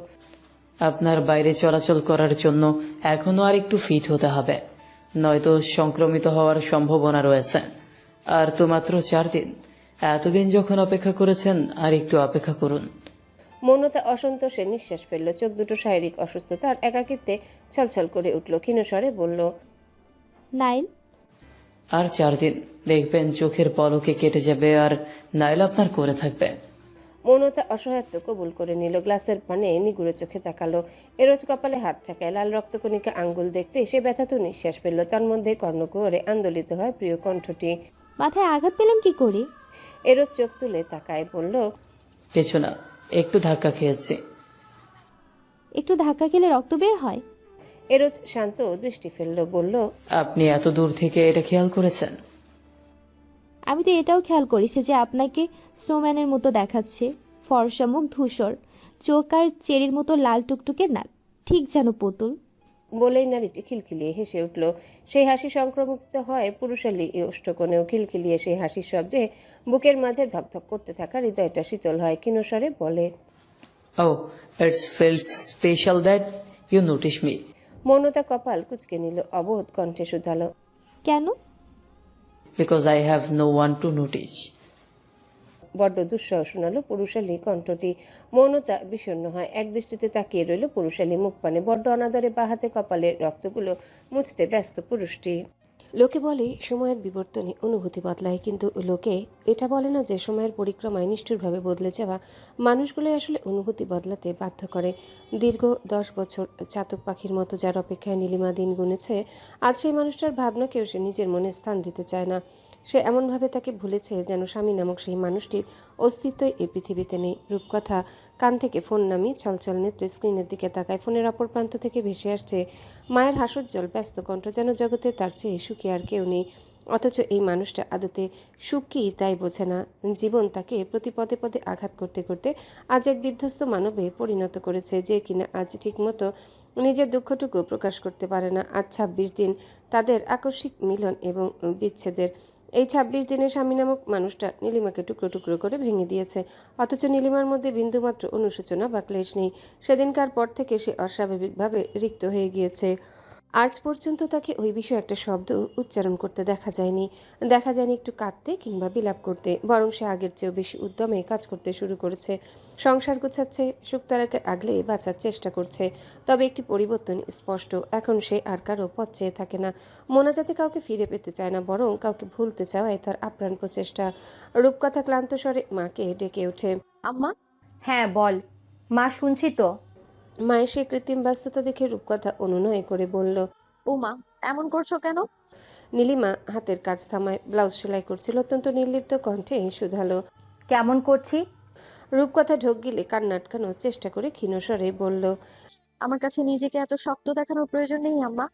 Speaker 6: আপনার বাইরে চলাচল করার জন্য এখনো আর একটু ফিট হতে হবে, নয়তো সংক্রমিত হওয়ার সম্ভাবনা রয়েছে। আর তো মাত্র 4 দিন। এতদিন যখন অপেক্ষা করেছেন আর একটু অপেক্ষা করুন।
Speaker 2: মৌনতা অসন্তোষে নিঃশ্বাস ফেলল। চোখ দুটো শারীরিক অসুস্থতা আর একাকিত্বে ছলছল করে উঠল। ক্ষীণস্বরে বলল,
Speaker 5: নাইল,
Speaker 6: আর 4 দিন দেখবেন চোখের পলকে কেটে যাবে আর নাইল আপনার করে থাকবে।
Speaker 2: মৌনতা অসহায়ত্ব কবুল করে নিল। গ্লাসের পানে নিগুড়ে চোখে তাকালো। এরোজ কপালে হাত ঠাকায়। লাল রক্তকণিকা আঙ্গুল দেখতে সে ব্যথাতুর নিঃশ্বাস ফেলল। তার মধ্যে কর্ণকুহরে আন্দোলিত হয় প্রিয় কণ্ঠটি।
Speaker 5: মাথায় আঘাত পেলাম কি করে?
Speaker 2: এরোজ চোখ তুলে তাকায়, বলল,
Speaker 6: কিছু না, একটু ধাক্কা খেয়েছি।
Speaker 5: একটু ধাক্কা খেলে রক্ত বের হয়?
Speaker 2: এরোজ শান্ত দৃষ্টি ফেলল, বলল,
Speaker 6: আপনি এত দূর থেকে এটা খেয়াল করেছেন?
Speaker 5: আমি তো এটাও খেয়াল করেছি যে আপনাকে স্নোম্যানের মতো দেখাচ্ছে। ফর্সা মুখ, ধূসর চোখ আর চেরির মতো লাল টুকটুকে নাক, ঠিক যেন পুতুল।
Speaker 2: বলেই নারীটি খিলখিলিয়ে হেসে উঠল। সেই হাসি সংক্রমিত হয় পুরুষালী ওষ্ঠকোণেও। খিলখিলিয়ে সেই হাসির শব্দে বুকের মাঝে ধকধক করতে থাকা হৃদয়টা শীতল হয়। ক্ষীণস্বরে বলে,
Speaker 6: oh it's feels special that you notice me.
Speaker 2: মৌনতা কপাল কুঁচকে নিল। অবোধ কণ্ঠে শুধালো,
Speaker 5: কেন?
Speaker 6: Because I have no one to notice.
Speaker 2: বড্ড দুঃসহ শোনালো পুরুষালী কণ্ঠটি। মৌনতা বিষণ্ণ হয়। এক দৃষ্টিতে তাকিয়ে রইল পুরুষালী মুখপানে। বড্ড অনাদরে বাহাতে কপালের রক্তগুলো মুছতে ব্যস্ত পুরুষটি। লোকে বলে সময়ের বিবর্তনে অনুভূতি বদলায়, কিন্তু লোকে এটা বলে না যে সময়ের পরিক্রমায় নিষ্ঠুরভাবে বদলে যাওয়া মানুষগুলোই আসলে অনুভূতি বদলাতে বাধ্য করে। দীর্ঘ 10 বছর চাতক পাখির মতো যার অপেক্ষায় নীলিমা দিন গুনেছে, আজ সেই মানুষটার ভাবনাকেও সে নিজের মনে স্থান দিতে চায় না। সে এমনভাবে তাকে ভুলেছে যেন স্বামী নামক সেই মানুষটির অস্তিত্বই এই পৃথিবীতে নেই। রূপকথা কান থেকে ফোন নামিয়ে ছলছল নেত্রে স্ক্রিনের দিকে তাকায়। ফোনের অপর প্রান্ত থেকে ভেসে আসছে মায়ের হাসজ্জ্বল ব্যস্ত কণ্ঠ, যেন জগতে তার চেয়ে সুখী আর কেউ নেই। অথচ এই মানুষটা আদতে সুখী তাই বোঝে না। জীবন তাকে প্রতি পদে পদে আঘাত করতে করতে আজ এক বিধ্বস্ত মানবে পরিণত করেছে, যে কিনা আজ ঠিকমতো নিজের দুঃখটুকু প্রকাশ করতে পারে না। আজ 26 দিন তাদের আকস্মিক মিলন এবং বিচ্ছেদের। এই 26 দিনে স্বামী নামক মানুষটা নীলিমাকে টুকরো টুকরো করে ভেঙে দিয়েছে। অথচ নীলিমার মধ্যে বিন্দুমাত্র অনুশোচনা বা ক্লেশ নেই। সেদিনকার পর থেকে সে অস্বাভাবিকভাবে রিক্ত হয়ে গিয়েছে। আজ পর্যন্ত তাকে ওই বিষয়ে একটা শব্দ উচ্চারণ করতে দেখা যায়নি একটু কাঁদতে কিংবা বিলাপ করতে। বরং সে আগের চেয়েও বেশি উদ্যমে কাজ করতে শুরু করেছে। সংসার গোছাচ্ছে, শুকতারাকে আগলে বাঁচার চেষ্টা করছে। তবে একটি পরিবর্তন স্পষ্ট, এখন সে আর কারো পথ চেয়ে থাকে না। মোনাজাতে কাউকে ফিরে পেতে চায় না, বরং কাউকে ভুলতে চাওয়াই তার আপ্রাণ প্রচেষ্টা। রূপকথা ক্লান্ত স্বরে মাকে ডেকে ওঠে,
Speaker 1: আম্মা। হ্যাঁ বল মা, শুনছি তো।
Speaker 2: মায়ের সে কৃত্রিম ব্যস্ততা দেখে রূপকথা অনুনয় করে বলল,
Speaker 10: ও মা, এমন করছো কেন?
Speaker 2: নীলিমা হাতের কাজ থামায়। ব্লাউজ সেলাই করছিল। অত্যন্ত নির্লিপ্ত কণ্ঠে শুধালো,
Speaker 1: কেমন করছি?
Speaker 2: রূপকথা ঢোক গিলে কান্না আটকানোর চেষ্টা করে ক্ষীণস্বরে বলল,
Speaker 10: আমার কাছে নিজেকে এত শক্ত দেখানোর প্রয়োজন নেই আম্মা।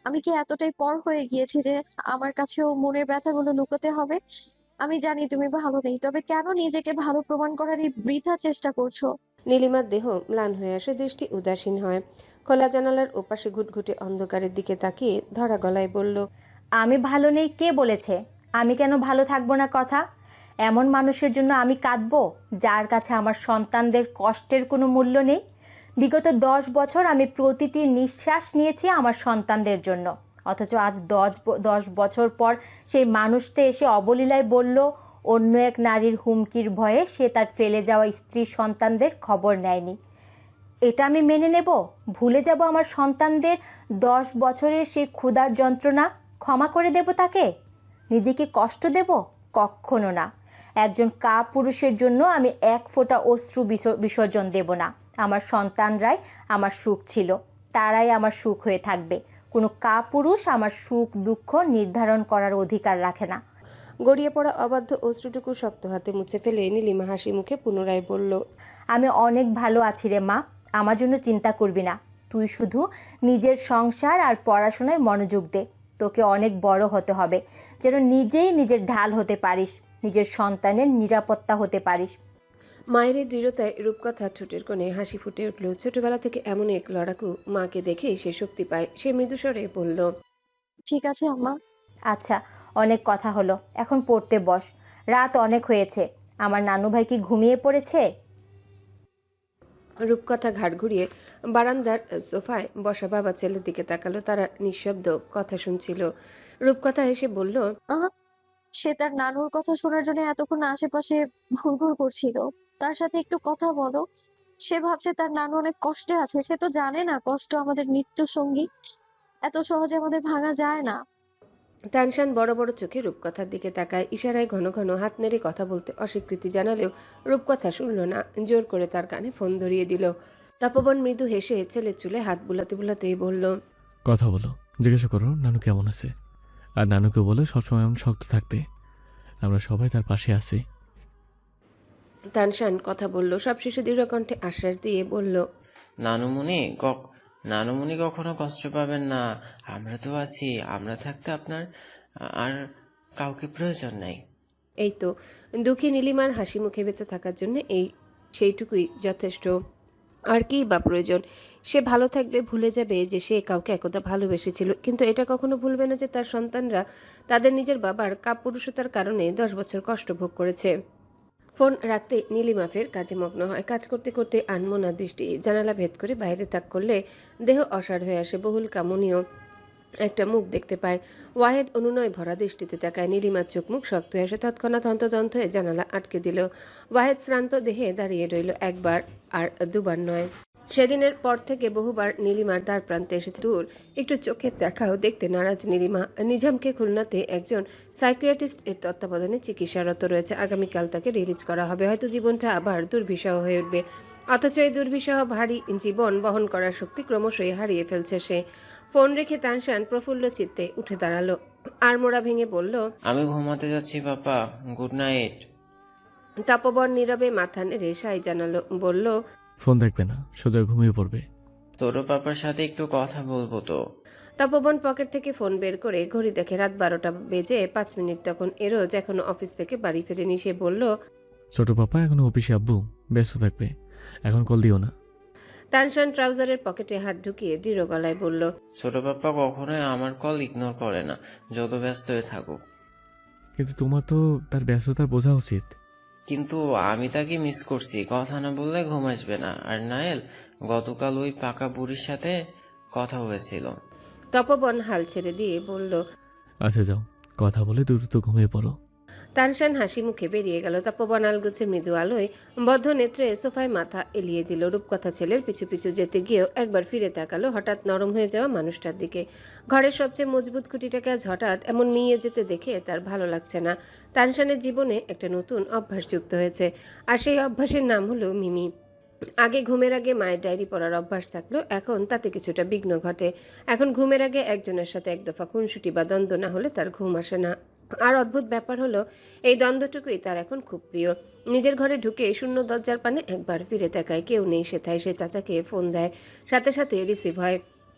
Speaker 10: আমি কি এতটাই পর হয়ে গিয়েছি যে আমার কাছেও মনের ব্যথাগুলো লুকোতে হবে? আমি জানি তুমি ভালো নেই, তবে কেন নিজেকে ভালো প্রমাণ করার এই বৃথা চেষ্টা করছো?
Speaker 2: নীলিমার দেহ ম্লান হয়ে আসে, দৃষ্টি উদাসীন হয়। খোলা জানালার ওপাশে ঘুটঘুটে অন্ধকারের দিকে তাকিয়ে ধরা গলায় বলল,
Speaker 1: আমি ভালো নেই কে বলেছে? আমি কেন ভালো থাকবো না? কথা এমন মানুষের জন্য আমি কাঁদবো যার কাছে আমার সন্তানদের কষ্টের কোনো মূল্য নেই। বিগত 10 বছর আমি প্রতিটি নিঃশ্বাস নিয়েছি আমার সন্তানদের জন্য, অথচ আজ 10 বছর পর সেই মানুষটা এসে অবলীলায় বলল অন্য এক নারীর হুমকির ভয়ে সে তার ফেলে যাওয়া স্ত্রী সন্তানদের খবর নেয়নি। এটা আমি মেনে নেব? ভুলে যাব আমার সন্তানদের 10 বছরের সেই ক্ষুধার যন্ত্রণা? ক্ষমা করে দেব তাকে? নিজেকে কষ্ট দেব? কখনো না। একজন পুরুষের জন্য আমি এক ফোঁটা অশ্রু বিসর্জন দেব না। আমার সন্তানরাই আমার সুখ ছিল, তারাই আমার সুখ হয়ে থাকবে। কোনো পুরুষ আমার সুখ দুঃখ নির্ধারণ করার অধিকার রাখে না।
Speaker 2: গড়িয়ে পড়া অবাধ্য অশ্রুটুকু শক্ত হাতে মুছে ফেলে নীলিমা হাসি মুখে পুনরায় বলল,
Speaker 1: আমি অনেক ভালো আছি রে মা, আমার জন্য চিন্তা করবি না। তুই শুধু নিজের সংসার আর পড়াশোনায় মনোযোগ দে। তোকে অনেক বড় হতে হবে, যেন নিজেই নিজের ঢাল হতে পারিস, নিজের সন্তানের নিরাপত্তা হতে পারিস।
Speaker 2: মায়ের এই দৃঢ়তায় রূপকথা ঠোঁটের কোণে হাসি ফুটে উঠল। ছোটবেলা থেকে এমন এক লড়াকু মাকে দেখেই সে শক্তি পায়। সে মৃদুস্বরে বলল,
Speaker 10: ঠিক আছে আম্মা।
Speaker 1: আচ্ছা, অনেক কথা হলো, এখন পড়তে বস। রাত অনেক হয়েছে। আমার নানু ভাই কি ঘুমিয়ে পড়েছে?
Speaker 2: রূপকথা ঘাড় ঘুরিয়ে বারান্দার সোফায় বসা বাবা ছেলের দিকে তাকালো। তারা নিঃশব্দ কথা শুনছিল। রূপকথা হেসে বলল,
Speaker 10: সে তার নানুর কথা শোনার জন্য এতক্ষণ আশেপাশে ঘুরঘুর করছিল। তার সাথে একটু কথা বলো। সে ভাবছে তার নানু অনেক কষ্টে আছে, সে তো জানে না কষ্ট আমাদের মৃত্যু সঙ্গী, এত সহজে আমাদের ভাঙা যায় না।
Speaker 2: তানশান বড় বড় চোখে রূপকথার দিকে তাকায়, ইশারায় ঘন ঘন হাত নেড়ে কথা বলতে অস্বীকৃতি জানালেও রূপকথা শুনল না, জোর করে তার কানে ফোন ধরিয়ে দিল। তপবন মৃদু হেসে ছেলের চুলে হাত বুলাতে বুলাতেই বলল,
Speaker 11: কথা বলো, জিজ্ঞাসা করো নানু কেমন আছে, আর নানুকে বলো সবসময় এমন শক্ত থাকতে, আমরা সবাই তার পাশে আছি।
Speaker 2: তানশান কথা বলল, সবশেষে দৃঢ় কণ্ঠে আশ্বাস দিয়ে বলল,
Speaker 12: নানুমণি কখনো কষ্ট পাবেন না, আমরা তো আছি, আমরা থাকতে আপনার আর কাউকে প্রয়োজন নাই।
Speaker 2: এই তো। দুঃখী নীলিমার হাসি মুখে বেঁচে থাকার জন্য সেইটুকুই যথেষ্ট। আর কি বা প্রয়োজন? সে ভালো থাকবে, ভুলে যাবে যে সে কাউকে একদা ভালোবেসেছিল, কিন্তু এটা কখনো ভুলবে না যে তার সন্তানরা তাদের নিজের বাবার কাপুরুষতার কারণে 10 বছর কষ্ট ভোগ করেছে। ফোন রাখতে নীলিমা ফের কাজে মগ্ন হয়। কাজ করতে করতে আনমনা দৃষ্টি জানালা ভেদ করে বাইরে তাক করলে দেহ অসাড় হয়ে আসে। বহুল কামনীয় একটা মুখ দেখতে পায়। ওয়াহেদ অনুনয় ভরা দৃষ্টিতে তাকায়। নীলিমার চোখ মুখ শক্ত হয়ে আসে। তৎক্ষণাৎ হন্তদন্ত হয়ে জানালা আটকে দিল। ওয়াহেদ শ্রান্ত দেহে দাঁড়িয়ে রইল, একবার আর দুবার নয়। সেদিনের পর থেকে বহুবার নীলিমার দ্বার প্রান্তে এসেছে। দূর একটু চোখের দেখাও দেখতে নারাজ নীলিমা। নিজামকে খুলনাতে একজন সাইকিয়াট্রিস্ট এর তত্ত্বাবধানে চিকিৎসারত রয়েছে। আগামীকাল তাকে রিলিজ করা হবে। হয়তো জীবনটা আবার দুর্বিষহ হয়ে উঠবে। অথচ এই দুর্বিষহ ভারী জীবন বহন করার শক্তি ক্রমশই হারিয়ে ফেলছে সে। ফোন রেখে তানশান প্রফুল্ল চিত্তে উঠে দাঁড়ালো, আড়মোড়া ভেঙে বলল,
Speaker 12: আমি ঘুমাতে যাচ্ছি পাপা, গুড নাইট।
Speaker 2: তপবন নীরবে মাথা নেড়ে সাই জানালো, বলল,
Speaker 11: ফোন দেখবে না, সোজা ঘুমিয়ে পড়বে।
Speaker 12: তোর পাপার সাথে একটু কথা বলবো তো।
Speaker 2: তপবন পকেট থেকে ফোন বের করে ঘড়ি দেখে রাত 12টা বেজে 5 মিনিট। তখন এরোজ এখনো অফিস থেকে বাড়ি ফেরেনি। সে বলল,
Speaker 11: ছোট পাপা এখনো অফিসে, আব্বু ব্যস্ত থাকবে, এখন কল দিও না।
Speaker 2: তানশান ট্রাউজারের পকেটে হাত ঢুকিয়ে দৃঢ় গলায় বলল,
Speaker 12: ছোট পাপা কখনোই আমার কল ইগনোর করে না, যত ব্যস্ত হয়ে থাকুক।
Speaker 11: কিন্তু তোমার তো তার ব্যস্ততার বোঝা উচিত।
Speaker 12: কিন্তু আমি তাকে মিস করছি, কথা না বললে ঘুম আসবে না। আর নায়েল, গতকাল ওই পাকা বুড়ির সাথে কথা হয়েছিল।
Speaker 2: তপবন হাল ছেড়ে দিয়ে বলল,
Speaker 11: আচ্ছা যাও, কথা বলে দ্রুত ঘুমিয়ে পড়ো।
Speaker 2: তানশান হাসি মুখে বেরিয়ে গেল। তপবন আলগুছে মৃদু আলোয় বদ্ধ নেত্রে সোফায় মাথা এলিয়ে দিল। রূপকথা ছেলের পিছু পিছু যেতে গিয়েও একবার ফিরে তাকালো হঠাৎ নরম হয়ে যাওয়া মানুষটার দিকে। ঘরের সবচেয়ে মজবুত খুঁটিটাকে আজ হঠাৎ এমন মিইয়ে যেতে দেখে তার ভালো লাগছে না। তানশানের জীবনে একটা নতুন অভ্যাস যুক্ত হয়েছে, আর সেই অভ্যাসের নাম হলো মিমি। আগে ঘুমের আগে মায়ের ডায়েরি পড়ার অভ্যাস থাকলো, এখন তাতে কিছুটা বিঘ্ন ঘটে। এখন ঘুমের আগে একজনের সাথে এক দফা খুনসুটি বা দ্বন্দ্ব না হলে তার ঘুম আসে না। আর অদ্ভুত ব্যাপার হলো, এই দ্বন্দ্বটুকুই তার এখন খুব প্রিয়। নিজের ঘরে ঢুকে শূন্য দরজার পানে একবার ফিরে তাকায়, কেউ নেই সেথায়। সে চাচাকে ফোন দেয়, সাথে সাথে রিসিভ হয়।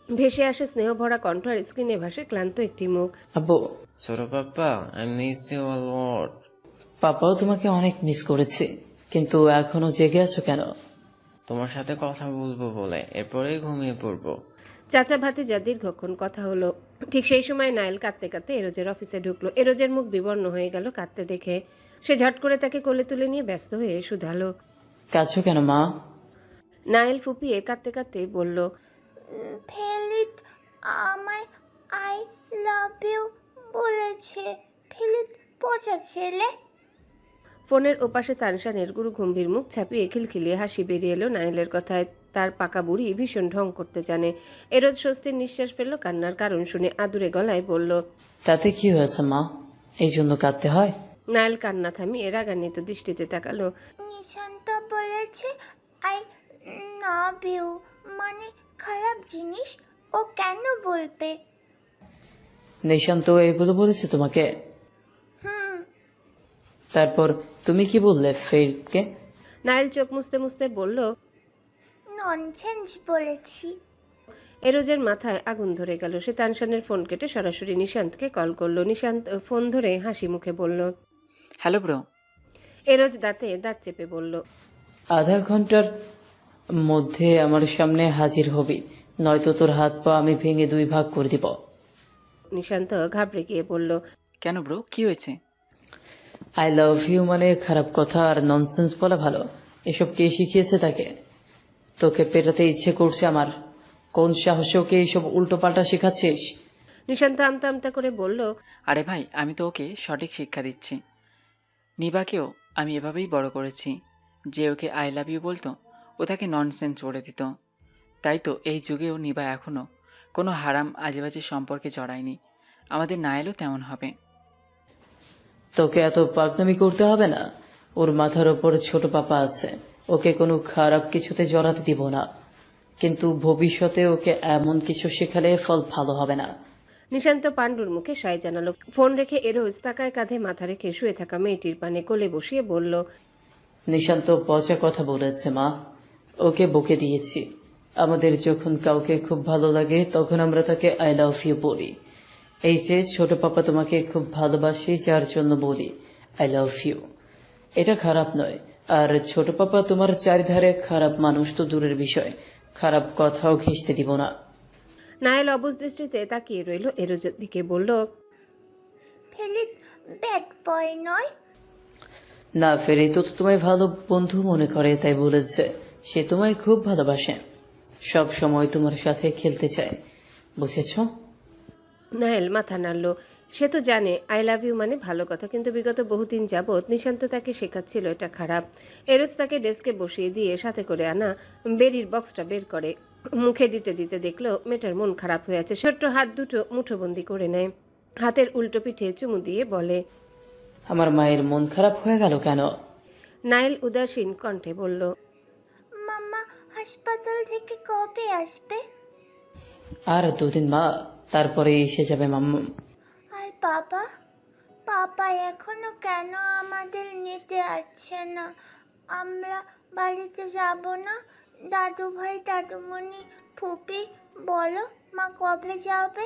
Speaker 2: ভেসে আসে স্নেহ ভরা কণ্ঠ, আর স্ক্রিনে ভাসে ক্লান্ত একটি মুখ।
Speaker 6: আব্বু,
Speaker 12: ছোট পাপা, আই মিস ইউ অ লট।
Speaker 6: পাপাও তোমাকে অনেক মিস করেছে, কিন্তু এখনো জেগে আছো কেন?
Speaker 12: তোমার সাথে কথা বলবো বলে, এরপরেই ঘুমিয়ে পড়বো।
Speaker 2: চাচা ভাতিজা দীর্ঘক্ষণ কথা হলো। ঠিক সেই সময় নায়েল কাঁদতে কাঁদতে এরোজের অফিসে ঢুকলো। এরোজের মুখ বিবর্ণ হয়ে গেল কাঁদতে দেখে। সে ঝট করে তাকে কোলে তুলে নিয়ে ব্যস্ত হয়ে শুধালো,
Speaker 6: কাছো কেন মা?
Speaker 2: নায়েল ফুপিয়ে কাঁদতে কাঁদতে বলল,
Speaker 13: ফেলিত আমায় আই লাভ ইউ বলেছে। ফেলিত পচা ছেলে।
Speaker 2: ফোনের ওপাশে তানশানের গুরু গম্ভীর মুখ ছাপিয়ে খিলখিলিয়ে হাসি বেরিয়ে এলো নায়েলের কথায়। তার পাকা বুড়ি ভীষণ ঢং করতে জানে। এরোজ স্বস্তির নিঃশ্বাস ফেললো কান্নার কারণ শুনে আদুরে গলায় বলল,
Speaker 6: তাতে কি হয়েছে মা, এই জন্য কাঁদতে হয়?
Speaker 2: নায়েল কান্না থামিয়ে রাগান্বিত দৃষ্টিতে তাকালো।
Speaker 13: নিশান্ত বলেছে আই লাভ ইউ মানে খারাপ জিনিস, ও কেন বলবে?
Speaker 6: নিশান্ত এগুলো বলেছে তোমাকে?
Speaker 13: হুম।
Speaker 6: তারপর তুমি কি বললে ফেরিদকে?
Speaker 2: নায়েল চোখ মুছতে মুছতে বলল,
Speaker 13: ননসেন্স বলেছি।
Speaker 2: এরোজের মাথায় আগুন ধরে গেল। সে তানশানের ফোন কেটে সরাসরি নিশান্তকে কল করলো। নিশান্ত ফোন ধরে হাসি মুখে বলল,
Speaker 14: হ্যালো ব্রো।
Speaker 2: এরোজ দাঁতে দাঁত চেপে বলল,
Speaker 6: আধা ঘন্টার মধ্যে আমার সামনে হাজির হবি, নয়তো তোর হাত পা আমি ভেঙে 2 ভাগ করে দিব।
Speaker 2: নিশান্ত ঘাবড়ে গিয়ে বলল,
Speaker 14: কেন ব্রো, কি হয়েছে?
Speaker 6: আই লাভ ইউ মানে খারাপ কথা আর ননসেন্স বলা ভালো, এসব কে শিখিয়েছে তাকে? তোকে পেটাতে ইচ্ছে করছে আমার, কোন সাহসে ওকে এইসব উল্টো পাল্টা শেখাচ্ছিস?
Speaker 2: নিশান্ত আমতা আমতা করে বলল,
Speaker 14: আরে ভাই, আমি তো ওকে সঠিক শিক্ষা দিচ্ছি। নিবাকেও আমি এভাবেই বড় করেছি, যে ওকে আই লাভ ইউ বলতো, ও ও তাকে ননসেন্স বলে দিত। তাই তো এই যুগেও নিবা এখনো কোনো হারাম আজেবাজে সম্পর্কে জড়ায়নি। আমাদের নায়েলও তেমন হবে।
Speaker 6: তোকে এত পাগনামি করতে হবে না। ওর মাথার ওপর ছোট পাপা আছে, ওকে কোনো খারাপ কিছুতে জড়াতে দিব না, কিন্তু ভবিষ্যতে ওকে এমন কিছু শেখালে ফল ভালো হবে না।
Speaker 2: নিশান্ত পাণ্ডুর মুখে সায় জানালো। ফোন রেখে এরোজ তাকায় কাঁধে মাথা রেখে শুয়ে থাকা মেয়েটির পানে কোলে বসিয়ে বলল,
Speaker 6: নিশান্ত পচা কথা বলেছে মা, ওকে বকে দিয়েছি। আমাদের যখন কাউকে খুব ভালো লাগে তখন আমরা তাকে আই লাভ ইউ বলি। এই যে ছোট পাপা তোমাকে খুব ভালোবাসি, যার জন্য বলি আই লাভ ইউ, এটা খারাপ নয়। আর ছোট পাপা তোমার চারিধারে খারাপ মানুষ তো দূরের বিষয়, খারাপ কথাও ঘেঁষতে দিব না।
Speaker 2: নায়েল অবুঝ দৃষ্টিতে তাকিয়ে রইল এরোজের দিকে, বলল,
Speaker 13: ফেলিত ব্যাড বয় নয়।
Speaker 6: না ফেরে তো তোমায় ভালো বন্ধু মনে করে তাই বলেছে। সে তোমায় খুব ভালোবাসে, সব সময় তোমার সাথে খেলতে চায়, বুঝেছ?
Speaker 2: নায়েল মাথা নাড়ল। সে তো জানে আই লাভ ইউ মানে ভালো কথা, কিন্তু বিগত বহুদিন যাবৎ নিশান্ত তাকে শেখাচ্ছিল এটা খারাপ। এরোজ তাকে ডেস্কে বসিয়ে দিয়ে সাথে করে আনা বেরির বক্সটা বের করে মুখে দিতে দিতে দেখলো মেয়েটার মন খারাপ হয়ে আছে। ছোট্ট হাত দুটো মুঠোবন্দি করে নেয়, হাতের উল্টো পিঠে চুমু দিয়ে বলে,
Speaker 6: আমার মায়ের মন খারাপ হয়ে গেল কেন?
Speaker 2: নায়েল উদাসীন কণ্ঠে বলল,
Speaker 13: মাম্মা হাসপাতাল থেকে কবে আসবে?
Speaker 6: আর 2 দিন মা, তারপরে এসে যাবে মাম্মু।
Speaker 13: আর বাবা, পাপা এখনো কেন আমাদের নিতে আসছে না? আমরা বাড়িতে যাব না? দাদু ভাই, দাদুমণি, ফুপি, বলো মা কবে যাবে?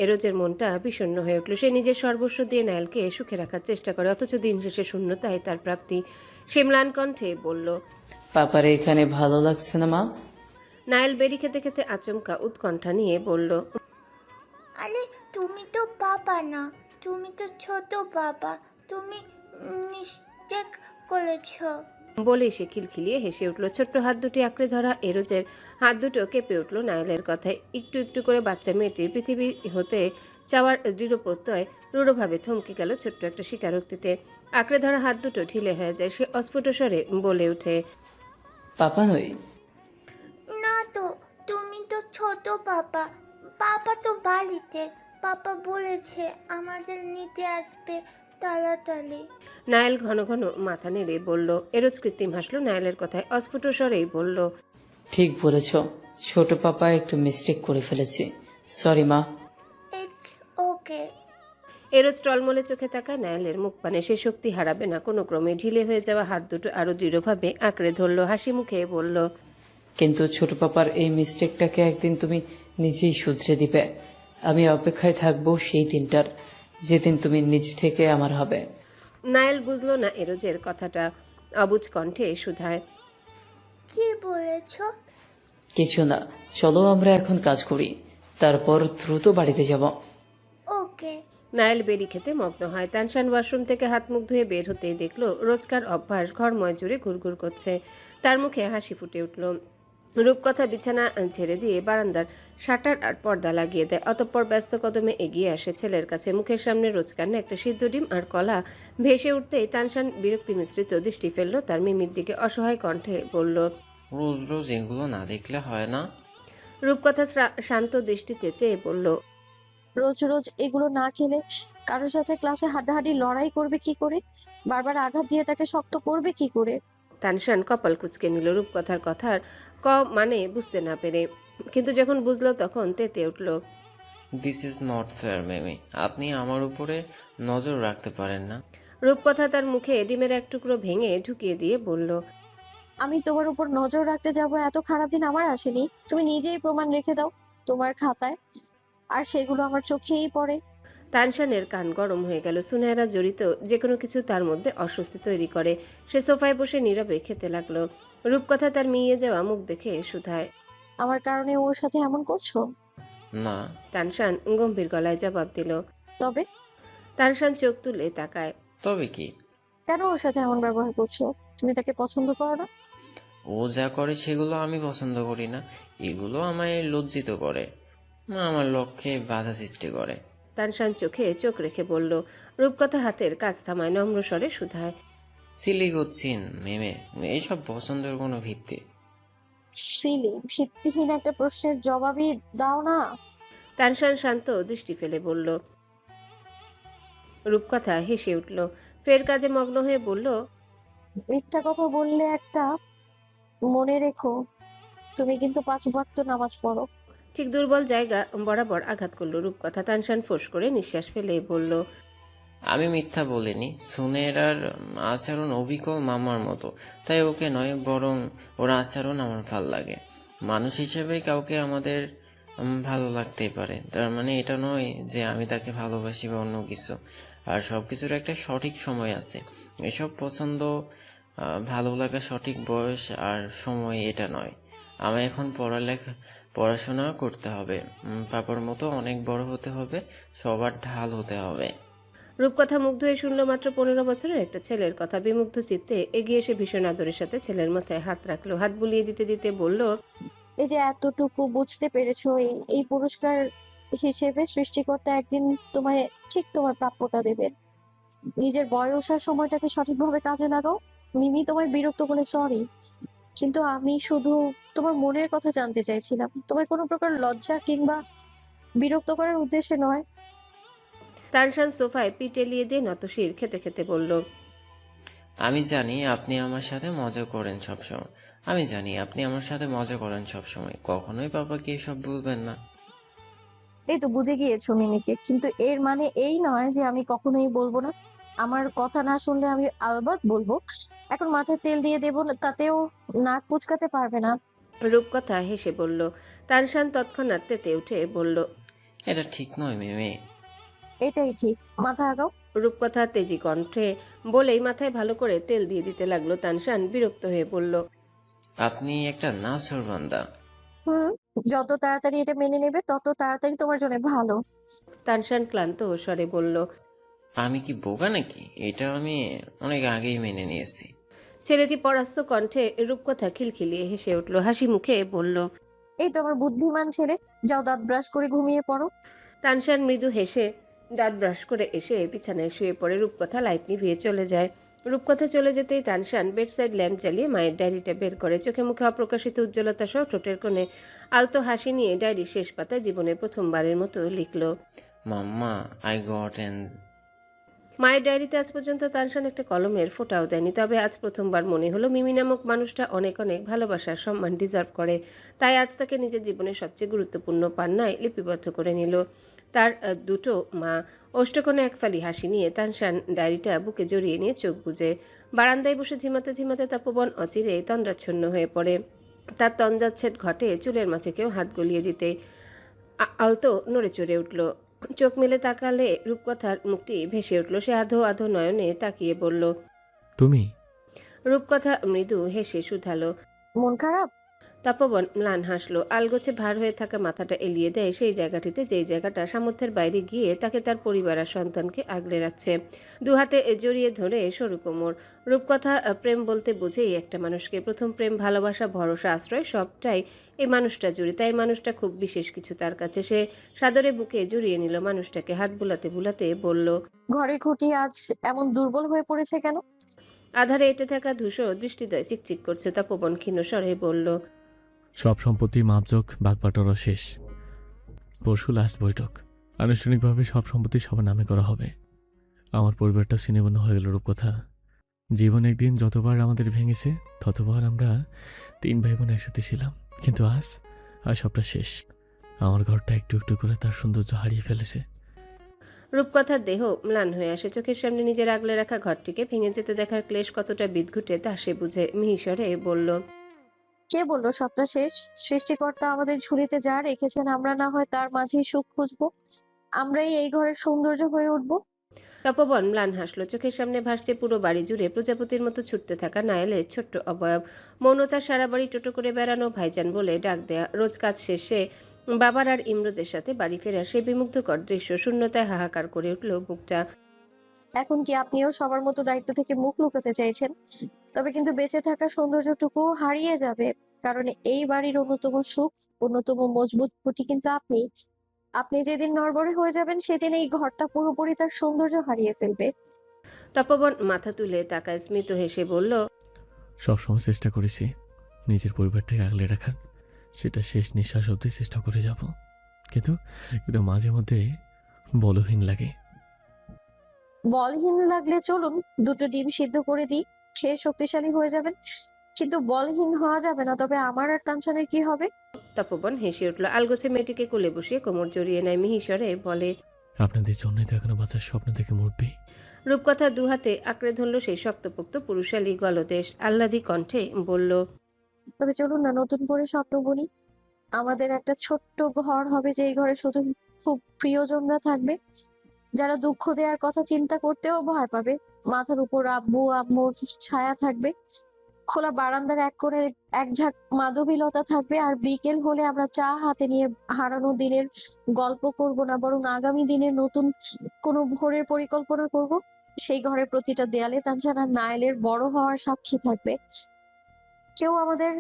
Speaker 2: এরোজের মনটা বিষণ্ণ হয়ে উঠল। সে নিজের সর্বস্ব দিয়ে নায়েলকে সুখে রাখার চেষ্টা করে, অথচ দিন শেষে শূন্যতায় তার প্রাপ্তি। সে ম্লান কণ্ঠে বলল,
Speaker 6: পাপারে এখানে ভালো লাগছে না মা।
Speaker 2: নায়েল বেরি খেতে খেতে আচমকা উৎকণ্ঠা নিয়ে বলল,
Speaker 13: আরে তুমি তো বাবা না, তুমি তো ছোট বাবা, তুমি মিস্টেক করেছো।
Speaker 2: বলেই সে খিলখিলিয়ে হেসে উঠল। ছোট্ট হাত দুটি আঁকড়ে ধরা এরোজের হাত দুটো কেঁপে উঠল নায়েলের কথায়। একটু একটু করে বাচ্চা মেয়েটির পৃথিবী হতে চাওয়ার দৃঢ় প্রত্যয় রূঢ়ভাবে থমকে গেল ছোট্ট একটা স্বীকারোক্তিতে। আঁকড়ে ধরা হাত দুটো ঢিলে হয়ে যায়। সে অস্ফুট স্বরে বলে ওঠে,
Speaker 6: পাপা নই।
Speaker 13: না তো, তুমি তো ছোট পাপা। পাপা তো বাড়িতে, পাপা বলেছে আমাদের নিতে আসবে তাড়াতাড়ি।
Speaker 2: নায়েল ঘন ঘন মাথা নেড়ে বলল। এরোজ কৃত্রিম হাসলো নায়েলের কথায়, অস্ফুট স্বরেই বলল,
Speaker 6: ঠিক বলেছ, ছোট পাপা একটু মিস্টেক করে ফেলেছি, সরি মা।
Speaker 13: It's okay.
Speaker 2: এরোজ টলমলে চোখে তাকায় নায়েলের মুখ পানে। সে শক্তি হারাবে না কোনো ক্রমে। ঢিলে হয়ে যাওয়া হাত দুটো আরো দৃঢ়ভাবে আঁকড়ে ধরল। হাসি মুখে বলল,
Speaker 6: কিন্তু ছোট পাপার এই মিস্টেকটাকে একদিন তুমি নিজেই শুধরে দিবে। আমি অপেক্ষায় থাকবো সেই দিনটার, যেদিন তুমি নিজ থেকে আমার হবে।
Speaker 2: নায়েল বুঝলো না এরোজের কথাটা, অবুঝ কণ্ঠে শুধায়,
Speaker 13: কি বলেছ?
Speaker 6: কিছু না, চলো আমরা এখন কাজ করি, তারপর দ্রুত বাড়িতে যাব।
Speaker 13: ওকে।
Speaker 2: নায়েল বেরি খেতে মগ্ন হয়। তানশান ওয়াশরুম থেকে হাত মুখ ধুয়ে বের হতেই দেখলো রোজকার অভ্যাস ঘরময় জুড়ে ঘুরঘুর করছে। তার মুখে হাসি ফুটে উঠল। রূপকথা বিছানা ছেড়ে দিয়ে বারান্দার শাটার আর পর্দা লাগিয়ে দেয়। অতঃপর ব্যস্ত কদমে এগিয়ে আসে ছেলের কাছে। মুখের সামনে রোজকার একটা সিদ্ধ ডিম আর কলা ভেসে উঠতেই তানশান বিরক্তি মিশ্রিত দৃষ্টি ফেললো তার মিমির দিকে। অসহায় কণ্ঠে বলল,
Speaker 12: রোজ রোজ এগুলো না দেখলে হয় না?
Speaker 2: রূপকথা শান্ত দৃষ্টিতে চেয়ে বলল,
Speaker 10: রোজ রোজ এগুলো না খেলে কারোর সাথে ক্লাসে হাড্ডাহাড্ডি লড়াই করবে কি করে? বারবার আঘাত দিয়ে তাকে শক্ত করবে কি করে?
Speaker 2: তানশান কপাল কুঁচকে নিল রূপকথার কথার মানে বুঝতে না পেরে, কিন্তু যখন বুঝলো তখন তেতে উঠল।
Speaker 12: This is not fair Mamy, আপনি আমার উপরে নজর রাখতে পারেন না?
Speaker 2: রূপকথা তার মুখে ডিমের এক টুকরো ভেঙে ঢুকিয়ে দিয়ে বলল,
Speaker 10: আমি তোমার উপর নজর রাখতে যাব এত খারাপ দিন আমার আসেনি। তুমি নিজেই প্রমাণ রেখে দাও তোমার খাতায়, আর সেগুলো আমার চোখেই পড়ে।
Speaker 2: তানশানের কান গরম হয়ে গেল। সুনেহরা জড়িত যে কোনো কিছু তার মধ্যে অস্বস্তি তৈরি করে। সে সোফায় বসে নীরবে খেতে লাগলো। রূপকথা তার মিইয়ে যাওয়া মুখ দেখে শুধায়,
Speaker 10: আমার কারণে ওর সাথে এমন করছো?
Speaker 12: না।
Speaker 2: তানশান গম্ভীর গলায় জবাব দিল।
Speaker 10: তবে?
Speaker 2: তানশান চোখ তুলে তাকায়।
Speaker 12: তবে কি?
Speaker 10: কেন ওর সাথে এমন ব্যবহার করছো? তুমি তাকে পছন্দ করো না?
Speaker 12: ও যা করে সেগুলো আমি পছন্দ করি না, এগুলো আমায় লজ্জিত করে, আমার লক্ষ্যে বাধা সৃষ্টি করে।
Speaker 2: তানশান চোখে চোখ রেখে বলল। রূপকথা হাতের কাজ থামায়, নম্র স্বরে শুধায়,
Speaker 12: সিলি করছেন মেমে, এইসব পছন্দের কোনো ভিত্তি?
Speaker 10: সিলি, ভিত্তিহীন একটা প্রশ্নের জবাবই দাও না।
Speaker 2: তানশান শান্ত দৃষ্টি ফেলে বলল। রূপকথা হেসে উঠল, ফের কাজে মগ্ন হয়ে বলল,
Speaker 10: মিথ্যা কথা বললে একটা, মনে রেখো তুমি কিন্তু 5 ওয়াক্ত নামাজ পড়ো।
Speaker 2: ঠিক দুর্বল জায়গা বরাবর আঘাত করলো রূপকথা। তানশান ফোঁস করে নিঃশ্বাস ফেলে বলল,
Speaker 12: আমি মিথ্যা বলিনি। সুনেরার আচরণ অভিজ্ঞ মামার মতো, তাই ওকে নয়, বরং ওর আচরণ আমার ভাল লাগে। মানুষ হিসেবে কাউকে আমাদের ভালো লাগতেই পারে, তার মানে এটা নয় যে আমি তাকে ভালোবাসি বা অন্য কিছু। আর সবকিছুর একটা সঠিক সময় আছে। এসব পছন্দ, ভালো লাগা সঠিক বয়স আর সময় এটা নয়। আমি এখন পড়াশোনা করতে হবে, পাপার মতো অনেক বড় হতে হবে, সবার ঢাল হতে হবে।
Speaker 2: রূপকথা মুগ্ধ হয়ে শুনল মাত্র 15 বছরের একটা ছেলের কথা। বিমুগ্ধ চিত্তে এগিয়ে এসে ভীষণ আদরের সাথে ছেলের মাথায় হাত রাখলো, হাত বুলিয়ে দিতে দিতে বলল,
Speaker 10: এই যে এতটুকু বুঝতে পেরেছো, এই পুরস্কার হিসেবে সৃষ্টিকর্তা একদিন তোমায় ঠিক তোমার প্রাপ্যটা দেবেন। নিজের বয়স আর সময়টাকে সঠিকভাবে কাজে লাগাও। মিমি তোমায় বিরক্ত করে সরি, কিন্তু আমি শুধু তোমার মনের কথা জানতে চাইছিলাম, তোমায় কোনো প্রকার লজ্জা কিংবা বিরক্ত করার উদ্দেশ্যে নয়।
Speaker 2: তানশান সোফায় পিঠ এলিয়ে দিয়ে নতশির খেতে খেতে বলল,
Speaker 12: আমি জানি আপনি আমার সাথে মজা করেন সবসময়। আমি জানি আপনি আমার সাথে মজা করেন সবসময়। কখনোই পাপাকে এসব বলবেন না।
Speaker 10: এই তো বুঝে গিয়েছো মিমিকে, কিন্তু এর মানে এই নয় যে আমি কখনোই বলবো না। আমার কথা না শুনলে আমি আলবাত বলবো। এখন মাথায় তেল দিয়ে দেবো না, তাতেও নাক কুচকাতে পারবে না।
Speaker 2: রূপকথা হেসে বলল। তানশান তৎক্ষণাৎ তেতে উঠে বলল,
Speaker 12: এটা ঠিক নয় মেমে।
Speaker 10: এটাই ঠিক, মাথা আগাও।
Speaker 2: রূপকথা তেজি কণ্ঠে বলেই মাথায় ভালো করে তেল দিয়ে দিতে লাগলো। তানশান বিরক্ত হয়ে বলল,
Speaker 12: আপনি একটা নাছোড়বান্দা।
Speaker 10: হুম, যত তাড়াতাড়ি এটা মেনে নেবে তত তাড়াতাড়ি তোমার জন্য ভালো।
Speaker 2: তানশান ক্লান্ত স্বরে বলল,
Speaker 12: আমি কি বোকা নাকি? এটা আমি অনেক আগেই মেনে নিয়েছি।
Speaker 2: ছেলেটি পরাস্ত কণ্ঠে রূপকথা খিলখিলিয়ে হেসে উঠল, হাসি মুখে বলল,
Speaker 10: এই তো আমার বুদ্ধিমান ছেলে, যাও দাঁত ব্রাশ করে ঘুমিয়ে পড়ো।
Speaker 2: তানশান মৃদু হেসে দাঁত ব্রাশ করে এসে বিছানায় শুয়ে পড়ে। রূপকথা লাইট নিভিয়ে চলে যায়। রূপকথা চলে যেতেই তানশান বেডসাইড ল্যাম্প জ্বালিয়ে মায়ের ডায়েরিটা বের করে। চোখে মুখে অপ্রকাশিত উজ্জ্বলতা সহ ঠোঁটের কোণে আলতো হাসি নিয়ে ডায়েরির শেষ পাতায় জীবনের প্রথমবারের মতো লিখল,
Speaker 12: মাম্মা, আই গট এন।
Speaker 2: মায়ের ডায়েরিতে আজ পর্যন্ত তানশান একটা কলমের ফোঁটাও দেয়নি, তবে আজ প্রথমবার মনে হলো মিমি নামক মানুষটা অনেক অনেক ভালোবাসার সম্মান ডিজার্ভ করে। তাই আজ তাকে নিজের জীবনের সবচেয়ে গুরুত্বপূর্ণ পান্নায় লিপিবদ্ধ করে নিল। তার দুটো মা। ওষ্ঠকোণে এক ফালি হাসি নিয়ে তানশান ডায়েরিটা বুকে জড়িয়ে নিয়ে চোখ বুজে বারান্দায় বসে ঝিমাতে ঝিমাতে তপবন অচিরে তন্দ্রাচ্ছন্ন হয়ে পড়ে। তার তন্দ্রাচ্ছেদ ঘটে চুলের মাঝে কেউ হাত গলিয়ে দিতে। আলতো নড়ে চড়ে উঠল। চোখ মেলে তাকালে রূপকথার মুখটি ভেসে উঠল। সে আধো আধো নয়নে তাকিয়ে বলল,
Speaker 11: তুমি?
Speaker 2: রূপকথা মৃদু হেসে শুধালো,
Speaker 10: মন খারাপ?
Speaker 2: তপবন ম্লান হাসলো, আলগোছে ভার হয়ে থাকা মাথাটা এলিয়ে দেয় সেই জায়গাটিতে, যেই জায়গাটা সামর্থ্যের বাইরে গিয়ে তাকে তার পরিবার আর সন্তানকে আগলে রাখছে। দুহাতে জড়িয়ে ধরে সরু কোমর। রূপকথা প্রেম বলতে বোঝেই একটা মানুষকে। প্রথম প্রেম, ভালোবাসা, ভরসা, আশ্রয় সবটাই এই মানুষটা জুড়ে। তাই মানুষটা খুব বিশেষ কিছু তার কাছে। সে সাদরে বুকে জড়িয়ে নিল মানুষটাকে, হাত বুলাতে বুলাতে বলল,
Speaker 10: ঘরে খুঁটি আজ এমন দুর্বল হয়ে পড়েছে কেন?
Speaker 2: আধারে এঁটে থাকা ধূসর দৃষ্টিদ্বয় চিকচিক করছে। তপবন ক্ষীণ স্বরে বলল,
Speaker 11: সব সম্পত্তি মাপজোক বাগবাটোয়ারা শেষ। পরশু লাস্ট বৈঠক। আনুষ্ঠানিকভাবে সব সম্পত্তি সবার নামে করা হবে। আমার পরিবারটা ছিন্নভিন্ন হয়ে গেল রূপকথা। জীবন একদিন যতবার আমাদের ভেঙেছে ততবার আমরা 3 ভাই বোন একসাথে ছিলাম, কিন্তু আজ সবটা শেষ। আমার ঘরটা একটু একটু করে তার সৌন্দর্য হারিয়ে ফেলেছে।
Speaker 2: রূপকথার দেহ ম্লান হয়ে আসে। চোখের সামনে নিজের আগলে রাখা ঘরটিকে ভেঙে যেতে দেখার ক্লেশ কতটা বিদঘুটে তা সে বুঝে মিহিসরে বলল,
Speaker 10: কে বললো সবটা শেষ? সৃষ্টিকর্তা আমাদের ঝুলিতে যা রেখেছেন আমরা না হয় তার মাঝেই সুখ খুঁজবো, আমরাই এই ঘরের সৌন্দর্য হয়ে উঠবো।
Speaker 2: তপবন ম্লান হাসলো। চোখের সামনে ভাসছে পুরো বাড়ি জুড়ে প্রজাপতির মতো ছুটতে থাকা নায়েলের ছোট্ট অবয়ব। মৌনতার সারা বাড়ি টোটো করে বেড়ানো, ভাইজান বলে ডাক দেয়া, রোজ কাজ শেষে বাবার আর ইমরোজের সাথে বাড়ি ফেরা সে বিমুগ্ধকর দৃশ্য। শূন্যতায় হাহাকার করে উঠল বুকটা।
Speaker 10: এখন কি আপনিও সবার মতো দায়িত্ব থেকে মুখ লুকাতে চাইছেন? তবে কিন্তু বেঁচে থাকার সৌন্দর্যটুকু হারিয়ে যাবে, কারণ এই বাড়ির অন্যতম সুখ, অন্যতম মজবুত খুঁটি কিন্তু আপনি। আপনি যেদিন নড়বড়ে হয়ে যাবেন সেদিন এই ঘরটা পুরোপুরি তার সৌন্দর্য হারিয়ে ফেলবে।
Speaker 2: তপবন মাথা তুলে তাকায় স্মিত হেসে বলল,
Speaker 11: সবসময় চেষ্টা করেছি নিজের পরিবারটাকে আগলে রাখার, সেটা শেষ নিঃশ্বাস অবধি চেষ্টা করে যাব, কিন্তু কিন্তু মাঝে মধ্যে বলহীন লাগে।
Speaker 10: বলহীন লাগলে চলুন 2টো ডিম সিদ্ধ করে দিই, খেয়ে শক্তিশালী হয়ে যাবেন। কিন্তু বলহীন হওয়া যাবে না। তবে আমার আর তানচানের কি হবে?
Speaker 2: তপবন হেসে উঠল। আলগোছে মেয়েটিকে কোলে বসিয়ে কোমর জড়িয়ে নেয় মিহিস্বরে বলে,
Speaker 11: আপনাদের জন্যই তো এখনো বাচ্চার স্বপ্ন থেকে মুরব্বী।
Speaker 2: রূপকথা দুহাতে আঁকড়ে ধরল সেই শক্তপোক্ত পুরুষালী গলদেশ। আহ্লাদী কণ্ঠে বলল,
Speaker 10: তবে চলুন না নতুন করে স্বপ্ন বুনি। আমাদের একটা ছোট্ট ঘর হবে, যেই ঘরে শুধু খুব প্রিয়জনরা থাকবে, যারা দুঃখ দেওয়ার কথা চিন্তা করতেও ভয় পাবে। মাথার উপর আব্বু আম্মুর ছায়া থাকবে, খোলা বারান্দার এক করে এক ঝাঁক মাধবীলতা থাকবে। আর বিকেল হলে আমরা চা হাতে নিয়ে হারানো দিনের গল্প করব না, বরং আগামী দিনের নতুন কোনো ভোরের পরিকল্পনা করব। সেই ঘরের প্রতিটা দেয়ালে তানজান আর নাইলের বড় হওয়ার সাক্ষী থাকবে। কেউ আমাদের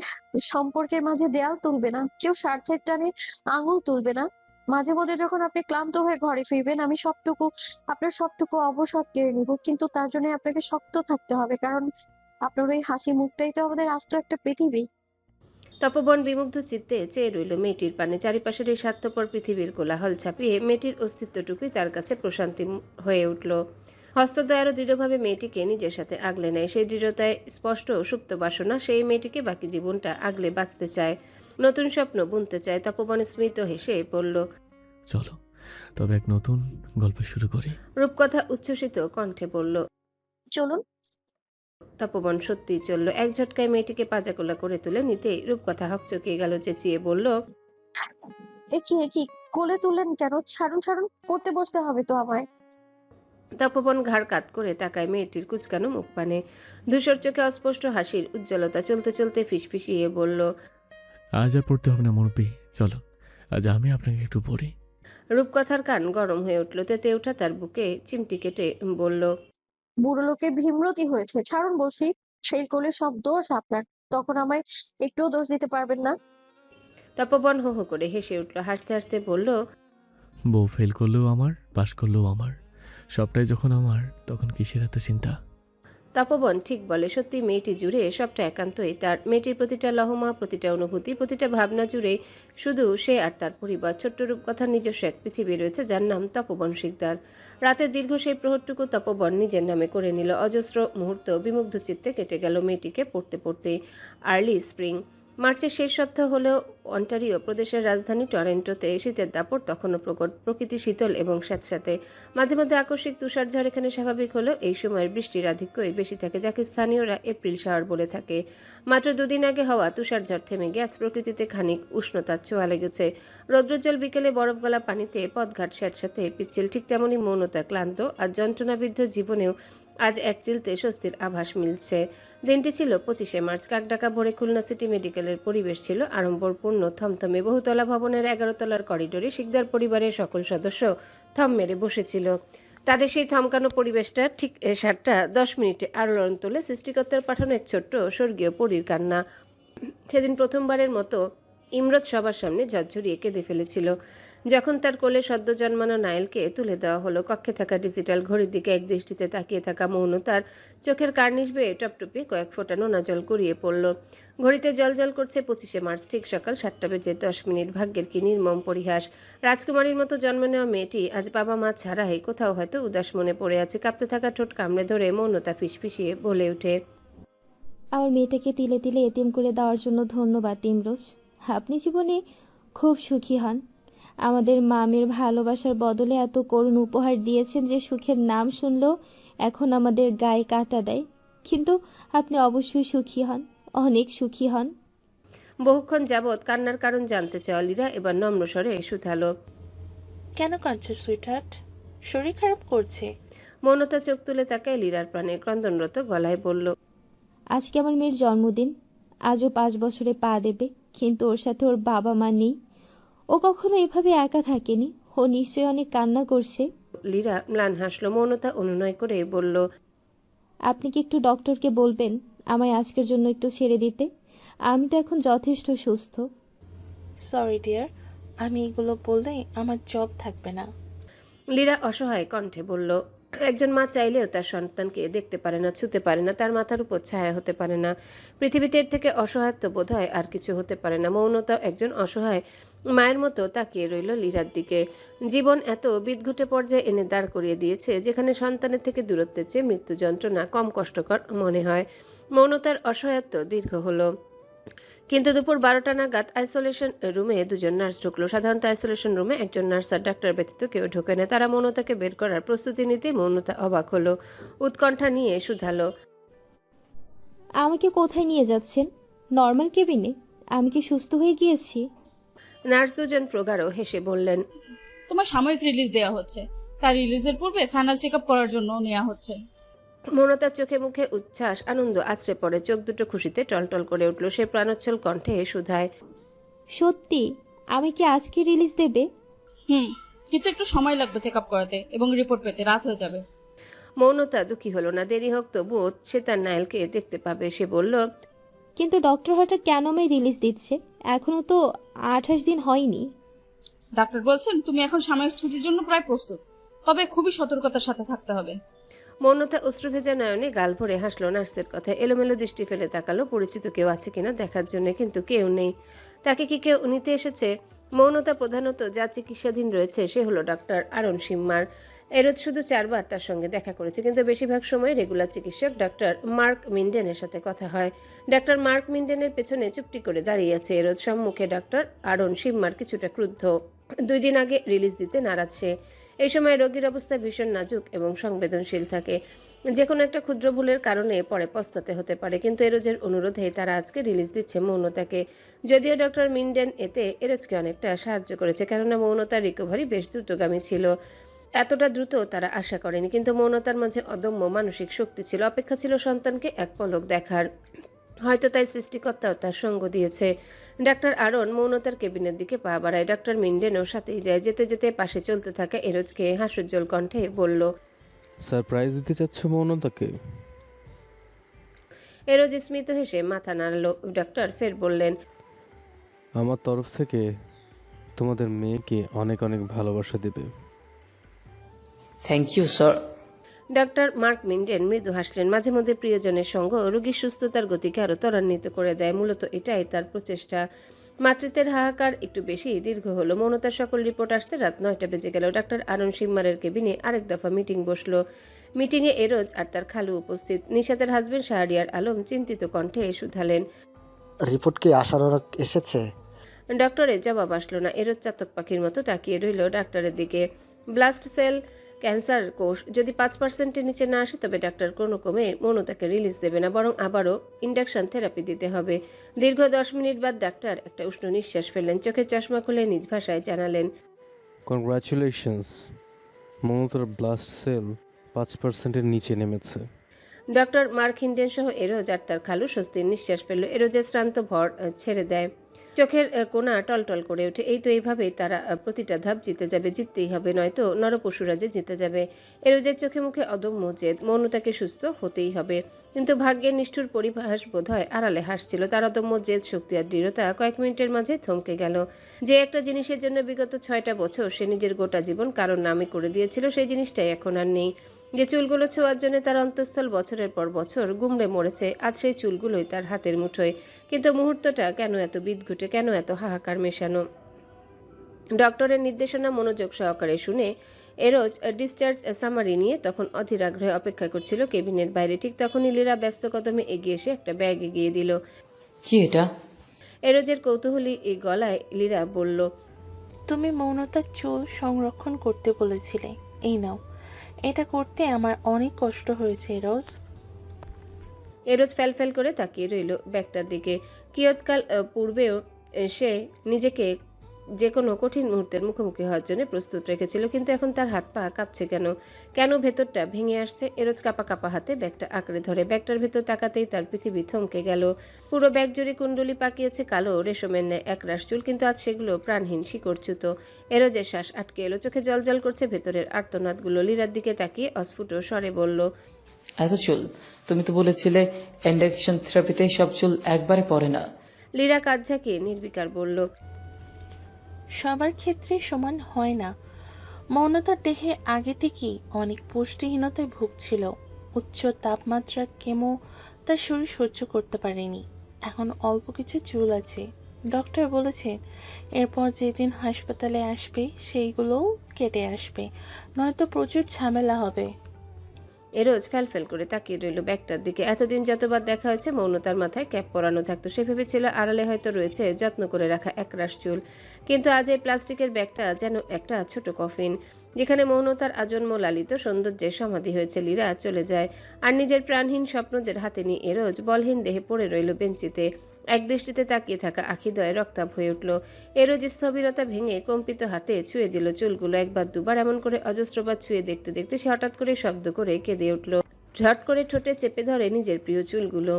Speaker 10: সম্পর্কের মাঝে দেয়াল তুলবে না, কেউ স্বার্থের টানে আঙুল তুলবে না। মাঝে মধ্যে যখন আপনি ক্লান্ত হয়ে ঘরে ফিরবেন, আমি আপনার সবটুকু অবসাদ কেড়ে নিব, কিন্তু তার জন্য আপনাকে শক্ত থাকতে হবে, কারণ আপনার ওই হাসি মুখটাই তো আমাদের আস্ত একটা পৃথিবী।
Speaker 2: তপবন বিমুগ্ধ চিত্তে চেয়ে রইল মেয়েটির পানে। চারিপাশের এই স্বার্থপর পৃথিবীর কোলাহল ছাপিয়ে মেয়েটির অস্তিত্বটুকুই তার কাছে প্রশান্তি হয়ে উঠল। হস্তদ্বয় আরো দৃঢ়ভাবে মেয়েটিকে নিজের সাথে আগলে নেয়। সেই দৃঢ়তায় স্পষ্ট সুপ্ত বাসনা, সেই মেয়েটিকে বাকি জীবনটা আগলে বাঁচতে চায়, নতুন স্বপ্ন বুনতে চায়। তপবন স্মিত হেসে বলল,
Speaker 11: চলো তবে এক নতুন গল্প শুরু করি।
Speaker 2: রূপকথা উচ্ছ্বসিত কণ্ঠে বলল,
Speaker 10: চলুন।
Speaker 2: তপবন সত্যিই চলল। এক ঝটকায় মেয়েটিকে পাজাকোলা করে তুলে নিতেই রূপকথা হকচকিয়ে গেল, চেঁচিয়ে বলল,
Speaker 10: কি কোলে তুললেন কেন? ছাড়ুন ছাড়ুন, পড়তে বসতে হবে তো আমায়।
Speaker 2: তপবন ঘাড় কাত করে তাকায় মেয়েটির কুচকানো মুখ পানে। ধূসর চোখে অস্পষ্ট হাসির উজ্জ্বলতা। চলতে চলতে ফিসফিসিয়ে বলল,
Speaker 11: আজ আর পড়তে হবে না মুরব্বী, চলো আজ আমি আপনাকে একটু পড়ি।
Speaker 2: রূপকথার কান গরম হয়ে উঠল। তেতে ওঠা তার বুকে চিমটি কেটে বলল,
Speaker 10: বুড়ো লোকের ভীমরতি হয়েছে, ছাড়ুন বলছি। সেই কোলে সব দোষ আপনার, তখন আমায় একটুও দোষ দিতে পারবেন না।
Speaker 2: তপবন হো হো করে হেসে উঠল। হাসতে হাসতে বলল,
Speaker 11: বউ ফেল করলেও আমার, পাশ করলেও আমার, সবটাই যখন আমার, তখন কিসের এত চিন্তা?
Speaker 2: তপবন ঠিক বলে। সত্যি মেয়েটি জুড়ে সবটা একান্তই তার। মেয়েটির প্রতিটা লহমা, প্রতিটা অনুভূতি, প্রতিটা ভাবনা জুড়ে শুধু সে আর তার পরিবার। ছোট্ট রূপকথার নিজস্ব এক পৃথিবী রয়েছে, যার নাম তপবন শিকদার। রাতের দীর্ঘ সেই প্রহরটুকু তপবন নিজের নামে করে নিল। অজস্র মুহূর্ত বিমুগ্ধ চিত্তে কেটে গেল মেয়েটিকে পড়তে পড়তে। আর্লি স্প্রিং, মার্চের শেষ সপ্তাহ হলেও অন্টারিও প্রদেশের রাজধানী টরেন্টোতে শীতের দাপট তখনও প্রকট। প্রকৃতি শীতল এবং স্যাঁতস্যাঁতে। মাঝে মধ্যে আকস্মিক তুষারঝড় এখানে স্বাভাবিক হলেও এই সময়ের বৃষ্টির আধিক্যই বেশি থাকে, যাকে স্থানীয়রা এপ্রিল শাওয়ার বলে থাকে। মাত্র 2 দিন আগে হওয়া তুষারঝড় থেমে গিয়ে আজ প্রকৃতিতে খানিক উষ্ণতার ছোঁয়া লেগেছে। রৌদ্রোজ্জ্বল বিকেলে বরফ গলা পানিতে পথঘাট স্যাঁতস্যাঁতে পিচ্ছিল। ঠিক তেমনই মৌনতা, ক্লান্ত আর যন্ত্রণাবিদ্ধ জীবনেও আজ এক চিলতে স্বস্তির আভাস মিলছে। দিনটি ছিল 25শে মার্চ। কাকডাকা ভোরে খুলনা সিটি মেডিকেলের পরিবেশ ছিল আড়ম্বরপূর্ণ, থমথমে। বহুতলা ভবনের 11 তলার করিডোরে শিকদার পরিবারের সকল সদস্য থম মেরে বসেছিল। তাদের সেই থমকানো পরিবেশটা ঠিক 7:10 মিনিটে আলোড়ন তোলে সৃষ্টিকর্তার পাঠানো এক ছোট্ট স্বর্গীয় পরীর কান্না। সেদিন প্রথমবারের মতো ইমরত সবার সামনে ঝরঝরিয়ে কেঁদে ফেলেছিল যখন তার কোলে সদ্য জন্মানো নাইলকে তুলে দেওয়া হলো। কক্ষে থাকা ডিজিটাল ঘড়ির দিকে এক দৃষ্টিতে তাকিয়ে থাকা মৌনতার চোখের কার্নিশ বেয়ে টপটপে কয়েক ফোঁটা নোনা জল গড়িয়ে পড়ল। ঘড়িতে জল করছে 25শে মার্চ, ঠিক সকাল 7:10। ভাগ্যের কি নির্মম পরিহাস। রাজকুমারীর মতো জন্ম নেওয়া মেয়েটি আজ বাবা মা ছাড়াই কোথাও হয়তো উদাস মনে পড়ে আছে। কাঁপতে থাকা ঠোঁট কামড়ে ধরে মৌনতা ফিসফিসিয়ে বলে ওঠে,
Speaker 5: আমার মেয়েটাকে তিলে তিলে এতিম করে দেওয়ার জন্য ধন্যবাদ ইমরোজ। আপনি জীবনে খুব সুখী হন। আমাদের মামের ভালোবাসার বদলে এত করুণ উপহার দিয়েছেন যে সুখের নাম শুনলেও এখন আমাদের গায়ে কাঁটা দেয়। কিন্তু আপনি অবশ্যই সুখী হন, অনেক সুখী হন।
Speaker 2: বহুক্ষণ যাবৎ কান্নার কারণ জানতে চাওয়া লিরা এবার নম্র স্বরে শুধালো,
Speaker 15: কেন কাঁদছো সুইটহার্ট? শরীর খারাপ করছে?
Speaker 2: মৌনতা চোখ তুলে তাকায় লিরার প্রাণে ক্রন্দনরত গলায় বলল,
Speaker 5: আজকে আমার মেয়ের জন্মদিন। আজও 5 বছরে পা দেবে, কিন্তু ওর সাথে ওর বাবা মা নেই। ও কখনো এভাবে একা থাকেনি। ও নিশ্চয়ই অনেক কান্না করছে।
Speaker 2: লিরা ম্লান হাসলো। মৌনতা অনুনয় করে বলল,
Speaker 5: আপনি কি একটু ডক্টরকে বলবেন আমায় আজকের জন্য একটু ছেড়ে দিতে? আমি তো এখন যথেষ্ট সুস্থ।
Speaker 15: সরি ডিয়ার, আমি এগুলো বললে আমার জব থাকবে না।
Speaker 2: লিরা অসহায় কণ্ঠে বলল, একজন মা চাইলেও তার সন্তানকে দেখতে পারে না, ছুতে পারে না, তার মাথার উপর ছায়া হতে পারে না। পৃথিবীতে এর থেকে অসহায়ত্ব বোধ হয় আর কিছু হতে পারে না। মৌনতা একজন অসহায় মায়ের মতো তাকিয়ে রইল লীরার দিকে। জীবন এত বিদঘুটে পর্যায়ে এনে দাঁড় করিয়ে দিয়েছে যেখানে সন্তানের থেকে দূরত্বের চেয়ে মৃত্যু যন্ত্রণা কম কষ্টকর মনে হয়। মৌনতার অসহায়ত্ব দীর্ঘ হলো। কিন্তু দুপুর 12টা নাগাদ আইসোলেশন রুমে দুজন নার্স ঢুকলো। সাধারণত আইসোলেশন রুমে একজন নার্স আর ডাক্তার ব্যতীত কেউ ঢোকে না। তারা মৌনতাকে বের করার প্রস্তুতি নিতে মৌনতা অবাক হলো, উৎকণ্ঠা নিয়ে শুধালো,
Speaker 5: আমাকে কোথায় নিয়ে যাচ্ছেন? নর্মাল কেবিনে? আমি কি সুস্থ হয়ে গিয়েছি?
Speaker 2: নার্স দুজন প্রগাঢ় হেসে বললেন,
Speaker 16: তোমার সাময়িক রিলিজ দেওয়া হচ্ছে, তার রিলিজের পূর্বে ফাইনাল চেক আপ করার জন্য নেওয়া হচ্ছে।
Speaker 2: মৌনতার চোখে মুখে উচ্ছ্বাস, আনন্দ আছড়ে পড়ে, চোখ দুটো খুশিতে টলটল করে উঠল। সে প্রাণোচ্ছল কণ্ঠে শুধায়,
Speaker 5: সত্যি? আমি কি আজকে রিলিজ দেবে?
Speaker 16: কিন্তু একটু সময় লাগবে চেক আপ করাতে এবং রিপোর্ট পেতে, রাত হয়ে যাবে।
Speaker 2: মৌনতা দুঃখী হলো না। দেরি হোক তবুও সে তার নাইলকে দেখতে পাবে। সে বলল,
Speaker 5: কিন্তু ডক্টর হঠাৎ কেন আমায় রিলিজ দিচ্ছে? এখনো তো 28 দিন হয়নি।
Speaker 16: ডাক্তার বলছেন তুমি এখন সাময়িক ছুটির জন্য প্রায় প্রস্তুত, তবে খুবই সতর্কতার সাথে থাকতে হবে।
Speaker 2: মৌনতা অশ্রুভেজা নয়নে গাল ভরে হাসলো নার্সের কথায়। এলোমেলো দৃষ্টি ফেলে তাকালো পরিচিত কেউ আছে কিনা দেখার জন্য, কিন্তু কেউ নেই। তাকে কি কেউ নিতে এসেছে? মৌনতা প্রধানত যা চিকিৎসাধীন রয়েছে সে হলো ডক্টর আরন সিম্মার। এরোজ শুধু 4 বার তার সঙ্গে দেখা করেছে, কিন্তু বেশিরভাগ সময় রেগুলার চিকিৎসক ডক্টর মার্ক মিন্ডেনের সাথে কথা হয়। ডক্টর মার্ক মিন্ডেনের পেছনে চুপটি করে দাঁড়িয়ে আছে এরোজ। সম্মুখে ডক্টর আরন সিম্মার কিছুটা ক্রুদ্ধ। 2 দিন আগে রিলিজ দিতে নারাজ সে। এই সময় রোগীর অবস্থা ভীষণ নাজুক এবং সংবেদনশীল থাকে। যে কোনো একটা ক্ষুদ্র ভুলের কারণে পরে পস্তাতে হতে পারে, কিন্তু এরোজের অনুরোধে তারা আজকে রিলিজ দিচ্ছে মৌনতাকে। যদিও ডক্টর মিন্ডেন এতে এরোজকে অনেকটা সাহায্য করেছে, কেননা মৌনতার রিকভারি বেশ দ্রুতগামী ছিল। এতটা দ্রুত তারা আশা করেনি, কিন্তু মৌনতার মাঝে অদম্য মানসিক শক্তি ছিল। অপেক্ষা ছিল সন্তানকে এক পলক দেখার। হয়তো তাই সৃষ্টিকর্তাও তার সঙ্গ দিয়েছে। ডাক্তার আরন মৌনতার কেবিনের দিকে পা বাড়ায়। ডক্টর মিন্ডেনও সাথেই যায়। যেতে যেতে পাশে চলতে থাকা এরোজকে হাস্যোজ্জ্বল কণ্ঠে বলল,
Speaker 17: সারপ্রাইজ দিতে চাচ্ছ মৌনতাকে?
Speaker 2: এরোজ স্মিত হেসে মাথা নাড়ল। ডক্টর ফের বললেন,
Speaker 17: আমার তরফ থেকে তোমাদের মেয়েকে অনেক অনেক ভালোবাসা দেবে।
Speaker 6: Thank you sir.
Speaker 2: Doctor Mark Minden মৃদু হাসলেন। মাঝে মধ্যে প্রিয়জনের সঙ্গ রোগীর সুস্থতার গতিকে আরো ত্বরান্বিত করে দেয়। মূলত এটাই তার প্রচেষ্টা। মাতৃত্বের হাহাকার একটু বেশি দীর্ঘ হলো। মৌনতার সকল রিপোর্ট আসতে রাত 9টা বেজে গেল। ডাক্তার আরন সিম্মারের কেবিনে আরেক দফা মিটিং বসলো। মিটিংয়ে এরোজ আর তার খালু উপস্থিত। নিশাতের হাজবেন্ড শাহরিয়ার আলম চিন্তিত কণ্ঠে শুধালেন,
Speaker 18: রিপোর্ট কি আসার ওরা এসেছে?
Speaker 2: ডক্টরের জবাব আসলো না। এরোজ চাতক পাখির মতো তাকিয়ে রইল ডাক্তারের দিকে। ব্লাস্ট সেল ক্যান্সার কোষ যদি 5%-এর নিচে না আসে তবে ডাক্তার কোনো ক্রমে মৌনতাকে রিলিজ দেবে না, বরং আবারও ইন্ডাকশন থেরাপি দিতে হবে। দীর্ঘ 10 মিনিট বাদ ডাক্তার একটা উষ্ণ নিঃশ্বাস ফেললেন। চোখের চশমা খুলে নিজ ভাষায় জানালেন,
Speaker 17: কনগ্রাচুলেশনস, মৌনতার ব্লাস্ট সেল 5%-এর নিচে নেমেছে।
Speaker 2: ডক্টর মার্ক হিন্ডেন সহ এরোজ আর তার খালু স্বস্তির নিঃশ্বাস ফেলল। এরোজের শ্রান্ত ভর ছেড়ে দেয়। চোখের কোণা টলটল করে ওঠে। এই তো এইভাবেই তারা প্রতিটা ধাপ জিতে যাবে, জিততেই হবে, নয়তো নরপশুরা যে জিতে যাবে। এরোজের চোখে মুখে অদম্য জেদ। মৌনতাকে সুস্থ হতেই হবে। কিন্তু ভাগ্যের নিষ্ঠুর পরিহাস বোধ হয় আড়ালে হাসছিল। তার অদম্য জেদ, শক্তি আর দৃঢ়তা কয়েক মিনিটের মাঝে থমকে গেল। যে একটা জিনিসের জন্য বিগত 6টা বছর সে নিজের গোটা জীবন কারোর নামে করে দিয়েছিল, সেই জিনিসটাই এখন আর নেই। যে চুলগুলো ছোঁয়ার জন্য তার অন্তঃস্থল বছরের পর বছর গুমড়ে মরেছে, আজ সেই চুলগুলোই তার হাতের মুঠোয়। কিন্তু মুহূর্তটা কেন এত বিদঘুটে, কেন এত হাহাকার মেশানো? ডক্টরের নির্দেশনা মনোযোগ সহকারে শুনে এরোজ ডিসচার্জ সামারি নিয়ে তখন অধীর আগ্রহে অপেক্ষা করছিল কেবিনের বাইরে। ঠিক তখনই লীরা ব্যস্ত কদমে এগিয়ে এসে একটা ব্যাগ এগিয়ে দিল।
Speaker 6: কি এটা?
Speaker 2: এরোজের কৌতূহলী এই গলায় লীরা বলল,
Speaker 15: তুমি মৌনতার চুল সংরক্ষণ করতে বলেছিলে, এই নাও। এটা করতে আমার অনেক কষ্ট হয়েছে রোজ।
Speaker 2: এরোজ ফ্যাল করে তাকিয়ে রইল ব্যাগটার দিকে। কিয়ৎকাল পূর্বেও সে নিজেকে যে কোনো কঠিন মুহূর্তের মুখোমুখি হওয়ার জন্য প্রস্তুত রেখেছিল, কিন্তু এখন তার হাত পা কাঁপছে কেন? কেন ভেতরটা ভেঙে আসছে? এরোজ কাঁপা কাঁপা হাতে ব্যাগটা আঁকড়ে ধরে। ব্যাগটার ভেতর তাকাতেই তার পৃথিবী থমকে গেল। পুরো ব্যাগ জুড়ে কুণ্ডলি পাকিয়েছে কালো রেশমের ন্যায় একরাশ চুল, কিন্তু আজ সেগুলো প্রাণহীন, শিকড়চ্যুত। এরোজের শ্বাস আটকে এলো। চোখে জল করছে ভেতরের আর্তনাদগুলো। লীরার দিকে তাকিয়ে অস্ফুট স্বরে বলল,
Speaker 6: এত চুল? তুমি তো বলেছিলে ইন্ডাকশন থেরাপিতে সব চুল একবারে পড়ে না।
Speaker 2: লীরা কাঁধ ঝাঁকিয়ে নির্বিকার বলল,
Speaker 15: সবার ক্ষেত্রে সমান হয় না। মৌনতার দেহে আগে থেকেই অনেক পুষ্টিহীনতায় ভুগছিল। উচ্চ তাপমাত্রার কেমো তার শরীর সহ্য করতে পারেনি। এখন অল্প কিছু চুল আছে। ডক্টর বলেছেন এরপর যেদিন হাসপাতালে আসবে সেইগুলোও কেটে আসবে, নয়তো প্রচুর ঝামেলা হবে।
Speaker 2: এরোজ ফ্যালফ্যাল করে তাকিয়ে রইল ব্যাগটার দিকে। এতদিন যতবার দেখা হয়েছে মৌনতার মাথায় ক্যাপ পরানো থাকতো। সে ভেবেছিল আড়ালে হয়তো রয়েছে যত্ন করে রাখা একরাশ চুল, কিন্তু আজ এই প্লাস্টিকের ব্যাগটা যেন একটা ছোট কফিন, যেখানে মৌনতার আজন্ম লালিত সৌন্দর্যের সমাধি হয়েছে। লীরা চলে যায় আর নিজের প্রাণহীন স্বপ্নদের হাতে নিয়ে এরোজ বলহীন দেহে পড়ে রইল বেঞ্চিতে। এক দৃষ্টিতে তাকিয়ে থাকা আখিদয় রক্তাভ হয়ে উঠল। এরোজ স্থবিরতা ভেঙে কম্পিত হাতে ছুঁয়ে দিল চুলগুলো। একবার দুবার এমন করে অজস্রবার ছুঁয়ে দেখতে দেখতে সে হঠাৎ করে শব্দ করে কেঁদে উঠল। ঝট করে ঠোঁটে চেপে ধরে নিজের প্রিয় চুলগুলো।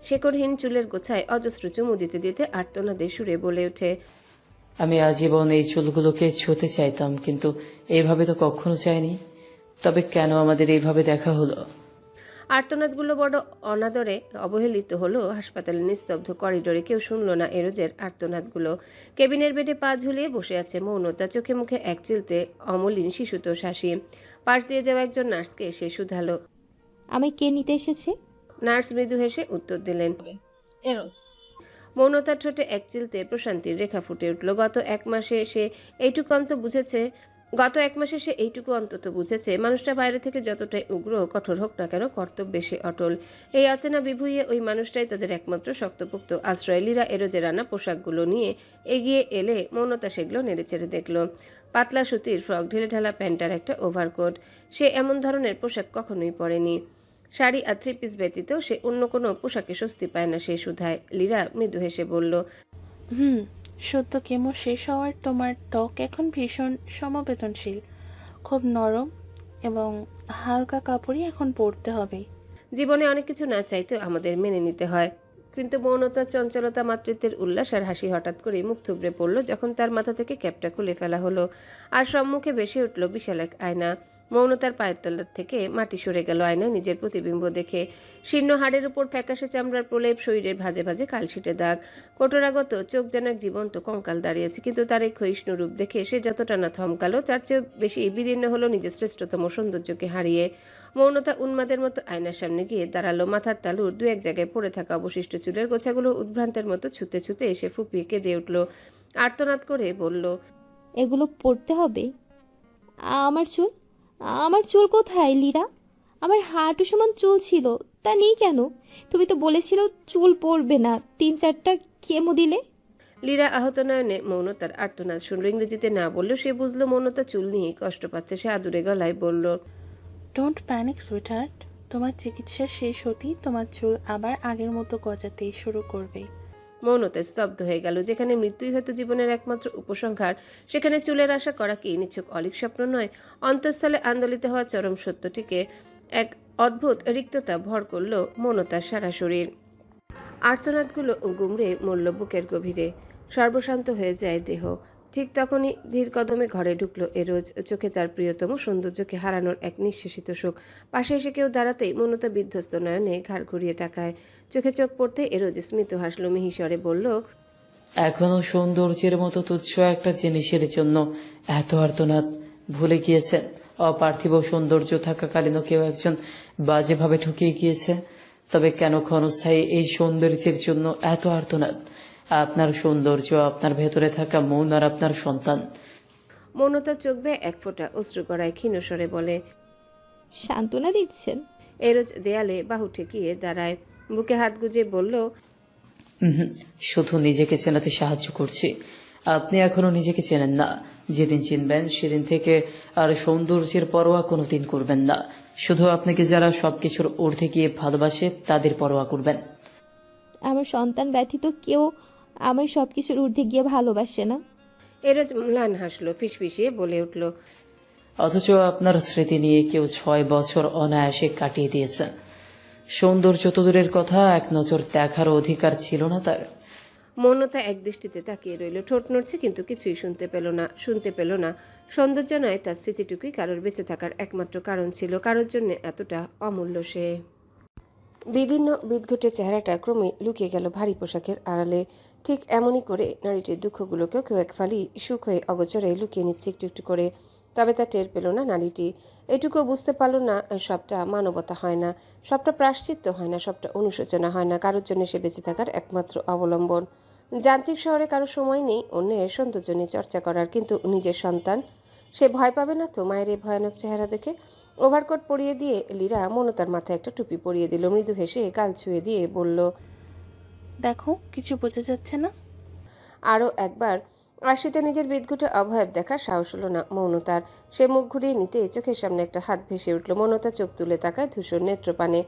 Speaker 2: শেকড়হীন চুলের গোছায় অজস্র চুমু দিতে দিতে আর্তনাদে সুরে বলে ওঠে,
Speaker 6: আমি আজীবন এই চুলগুলোকে ছুঁতে চাইতাম, কিন্তু এইভাবে তো কখনো চাইনি। তবে কেন আমাদের এইভাবে দেখা হলো?
Speaker 2: আর্তনাদগুলো বড় অনাদরে অবহেলিত হলো হাসপাতালের নিস্তব্ধ করিডোরে। কেউ শুনল না এরোজের আর্তনাদগুলো। কেবিনের বেডে পা ঝুলিয়ে বসে আছে মৌনতা, চোখে মুখে এক চিলতে অমলিন শিশুতোষ হাসি। পাশ দিয়ে যাওয়া একজন নার্সকে এসে শুধালো,
Speaker 5: আমায় কে নিতে এসেছে?
Speaker 2: নার্স মৃদু হেসে উত্তর দিলেন,
Speaker 16: এরোজ।
Speaker 2: মৌনতার ঠোঁটে এক চিলতে প্রশান্তির রেখা ফুটে উঠল। গত এক মাসে সে এইটুকু অন্তত বুঝেছে মানুষটা বাইরে থেকে যতটাই উগ্র কঠোর হোক না কেন, কর্তব্যে সে অটল। এই অচেনা বিভুইয়ে ওই মানুষটাই তাদের একমাত্র শক্তপোক্ত আশ্রয়। লীরা এরোজের আনা পোশাকগুলো নিয়ে এগিয়ে এলে মৌনতা সেগুলো নেড়েচেড়ে দেখল। পাতলা সুতির ফ্রক, ঢিলে ঢালা প্যান্ট আর একটা ওভারকোট। সে এমন ধরনের পোশাক কখনোই পরেনি। শাড়ি আর থ্রি পিস ব্যতীত সে অন্য কোনো পোশাকে স্বস্তি পায় না। সে শুধায়। লীরা মৃদু হেসে বলল,
Speaker 15: সদ্য কেমো শেষ হওয়ার তোমার ত্বক এখন ভীষণ সমবেদনশীল, খুব নরম এবং হালকা কাপড়ই এখন পরতে হবে।
Speaker 2: জীবনে অনেক কিছু না চাইতেও আমাদের মেনে নিতে হয়। কিন্তু মৌনতা, চঞ্চলতা, মাতৃত্বের উল্লাস আর হাসি হঠাৎ করে মুখ থুবড়ে পড়ল যখন তার মাথা থেকে ক্যাপটা খুলে ফেলা হলো। আর সম্মুখে ভেসে উঠল বিশাল এক আয়না। মৌনতার পায়ের তলার থেকে মাটি সরে গেল। আয়নায় নিজের প্রতিবিম্ব দেখে শীর্ণ হাড়ের উপর ফ্যাকাশে চামড়ার প্রলেপ, শরীরের ভাজে ভাজে কালশিটে দাগ, কোটরাগত চোখ যেন এক জীবন্ত কঙ্কাল দাঁড়িয়েছে। কিন্তু তার এই ক্ষয়িষ্ণু রূপ দেখে সে যতটা না থমকালো, তার চেয়ে বেশি বিদীর্ণ হলো নিজের শ্রেষ্ঠতম সৌন্দর্যকে হারিয়ে। মৌনতা উন্মাদের মতো আয়নার সামনে গিয়ে দাঁড়ালো। মাথার তালুর দু এক জায়গায় পড়ে থাকা অবশিষ্ট চুলের গোছাগুলো উদ্ভ্রান্তের মতো ছুতে ছুতে এসে ফুপিয়ে কেঁদে উঠল। আর্তনাদ করে বলল,
Speaker 5: এগুলো পড়তে হবে? আমার চুল কোথায় লীরা? আমার হাঁটু সমান চুল ছিল, তা নেই কেন? তুমি তো বলেছিল চুল পড়বে না, 3-4টা কেমো দিলে।
Speaker 2: লীরা আহত নয়নে মৌনতার আর্তনাদ শুনল। ইংরেজিতে না বললেও সে বুঝলো মৌনতা চুল নিয়ে কষ্ট পাচ্ছে। সে আদুরে গলায় বলল,
Speaker 15: ডোন্ট প্যানিক সুইটহার্ট, তোমার চিকিৎসা শেষ হতেই তোমার চুল আবার আগের মতো গজাতে শুরু করবে।
Speaker 2: মৌনতা স্তব্ধ হয়ে গেল। যেখানে মৃত্যুই হয়তো জীবনের একমাত্র উপসংহার, সেখানে চুলের আশা করা কি নিছক অলীক স্বপ্ন নয়? অন্তঃস্থলে আন্দোলিত হওয়া চরম সত্যটিকে এক অদ্ভুত রিক্ততা ভর করল মৌনতার সারা শরীর। আর্তনাদগুলো গুমড়ে মরল বুকের গভীরে। সর্বশান্ত হয়ে যায় দেহ। ঠিক তখনই ধীর কদমে ঘরে ঢুকলো এরোজ। চোখে তার প্রিয়তম সৌন্দর্যকে হারানোর এক নিঃশেষিত শোক। পাশে এসে কেউ দাঁড়াতেই মৌনতা বিধ্বস্ত নয়নে ঘাড় ঘুরিয়ে তাকায়। চোখে চোখ পড়তে এরোজ স্মিত হাসলো, মিহিস্বরে বলল,
Speaker 6: এখনো সৌন্দর্যের মতো তুচ্ছ একটা জিনিসের জন্য এত আর্তনাদ? ভুলে গিয়েছেন অপার্থিব সৌন্দর্য থাকাকালীনও কেউ একজন বাজেভাবে ঠকিয়ে গিয়েছে? তবে কেন ক্ষণস্থায়ী এই সৌন্দর্যের জন্য এত আর্তনাদ? আপনার সৌন্দর্য, আপনার ভেতরে থাকা মন আর আপনার সন্তান।
Speaker 2: মৌনতার চোখ বেয়ে এক ফোঁটা অশ্রু গড়ায়, ক্ষীণস্বরে বলে,
Speaker 5: সান্ত্বনা দিচ্ছেন?
Speaker 2: এরোজ দেয়ালে বাহু ঠেকিয়ে দাঁড়ায়, বুকে হাত গুজে বলল,
Speaker 6: শুধু নিজেকে চেনাতে সাহায্য করছি। আপনি এখনো নিজেকে চেনেন না। যেদিন চিনবেন সেদিন থেকে আর সৌন্দর্যের পরোয়া কোনোদিন করবেন না। শুধু আপনাকে যারা সবকিছুর ঊর্ধ্বে গিয়ে ভালোবাসে তাদের পরোয়া করবেন।
Speaker 5: আমার সন্তান ব্যতীত কেউ আমার সবকিছুর ঊর্ধ্বে গিয়ে ভালোবাসে না।
Speaker 2: এরোজ ম্লান হাসলো, ফিসফিসিয়ে বলে উঠল,
Speaker 6: অথচ আপনার স্মৃতি নিয়ে কেউ 6 বছর অনায়াসে কাটিয়ে দিয়েছে। সৌন্দর্য তো দূরের কথা, এক নজর দেখার অধিকার ছিল না তার।
Speaker 2: মৌনতা এক দৃষ্টিতে তাকিয়ে রইল। ঠোঁট নড়ছে কিন্তু কিছুই শুনতে পেল না। সৌন্দর্য নয়, তার স্মৃতিটুকুই কারোর বেঁচে থাকার একমাত্র কারণ ছিল। কারোর জন্য এতটা অমূল্য সে। বিদীর্ণ বিদঘুটে চেহারাটা ক্রমে লুকিয়ে গেল ভারী পোশাকের আড়ালে। ঠিক এমনই করে নারীটির দুঃখগুলোকেও কেউ এক ফালি সুখ হয়ে অগোচরে লুকিয়ে নিচ্ছে একটু একটু করে। তবে তা টের পেল না নারীটি। এটুকু বুঝতে পারল না সবটা মানবতা হয় না, সবটা প্রায়শ্চিত্ত হয় না, সবটা অনুশোচনা হয় না কারোর জন্য সে বেঁচে থাকার একমাত্র অবলম্বন। যান্ত্রিক শহরে কারো সময় নেই অন্যের সৌন্দর্য নিয়ে চর্চা করার, কিন্তু নিজের সন্তান সে ভয় পাবে না তো মায়ের এই ভয়ানক চেহারা দেখে? ওভারকোট পরিয়ে দিয়ে লীরা মনতার মাথায় একটা টুপি পরিয়ে দিল। মৃদু হেসে গাল ছুঁয়ে দিয়ে বলল,
Speaker 15: দেখো কিছু বোঝা যাচ্ছে না।
Speaker 2: আরও একবার আরশিতে নিজের বিদঘুটে অভয়ব দেখার সাহস হলো না মৌনতার। সে মুখ ঘুরিয়ে নিতে চোখের সামনে একটা হাত ভেসে উঠল। মৌনতা চোখ তুলে তাকায় ধূসর নেত্রপানে।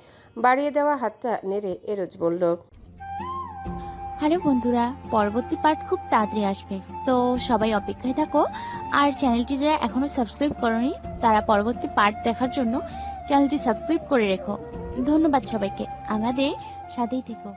Speaker 2: বাড়িয়ে দেওয়া হাতটা নেড়ে এরোজ বলল,
Speaker 19: হ্যালো বন্ধুরা, পরবর্তী পার্ট খুব তাড়াতাড়ি আসবে, তো সবাই অপেক্ষায় থাকো। আর চ্যানেলটি যারা এখনো সাবস্ক্রাইব করোনি তারা পরবর্তী পার্ট দেখার জন্য চ্যানেলটি সাবস্ক্রাইব করে রেখো। ধন্যবাদ সবাইকে, আমাদের সাথেই থেকো।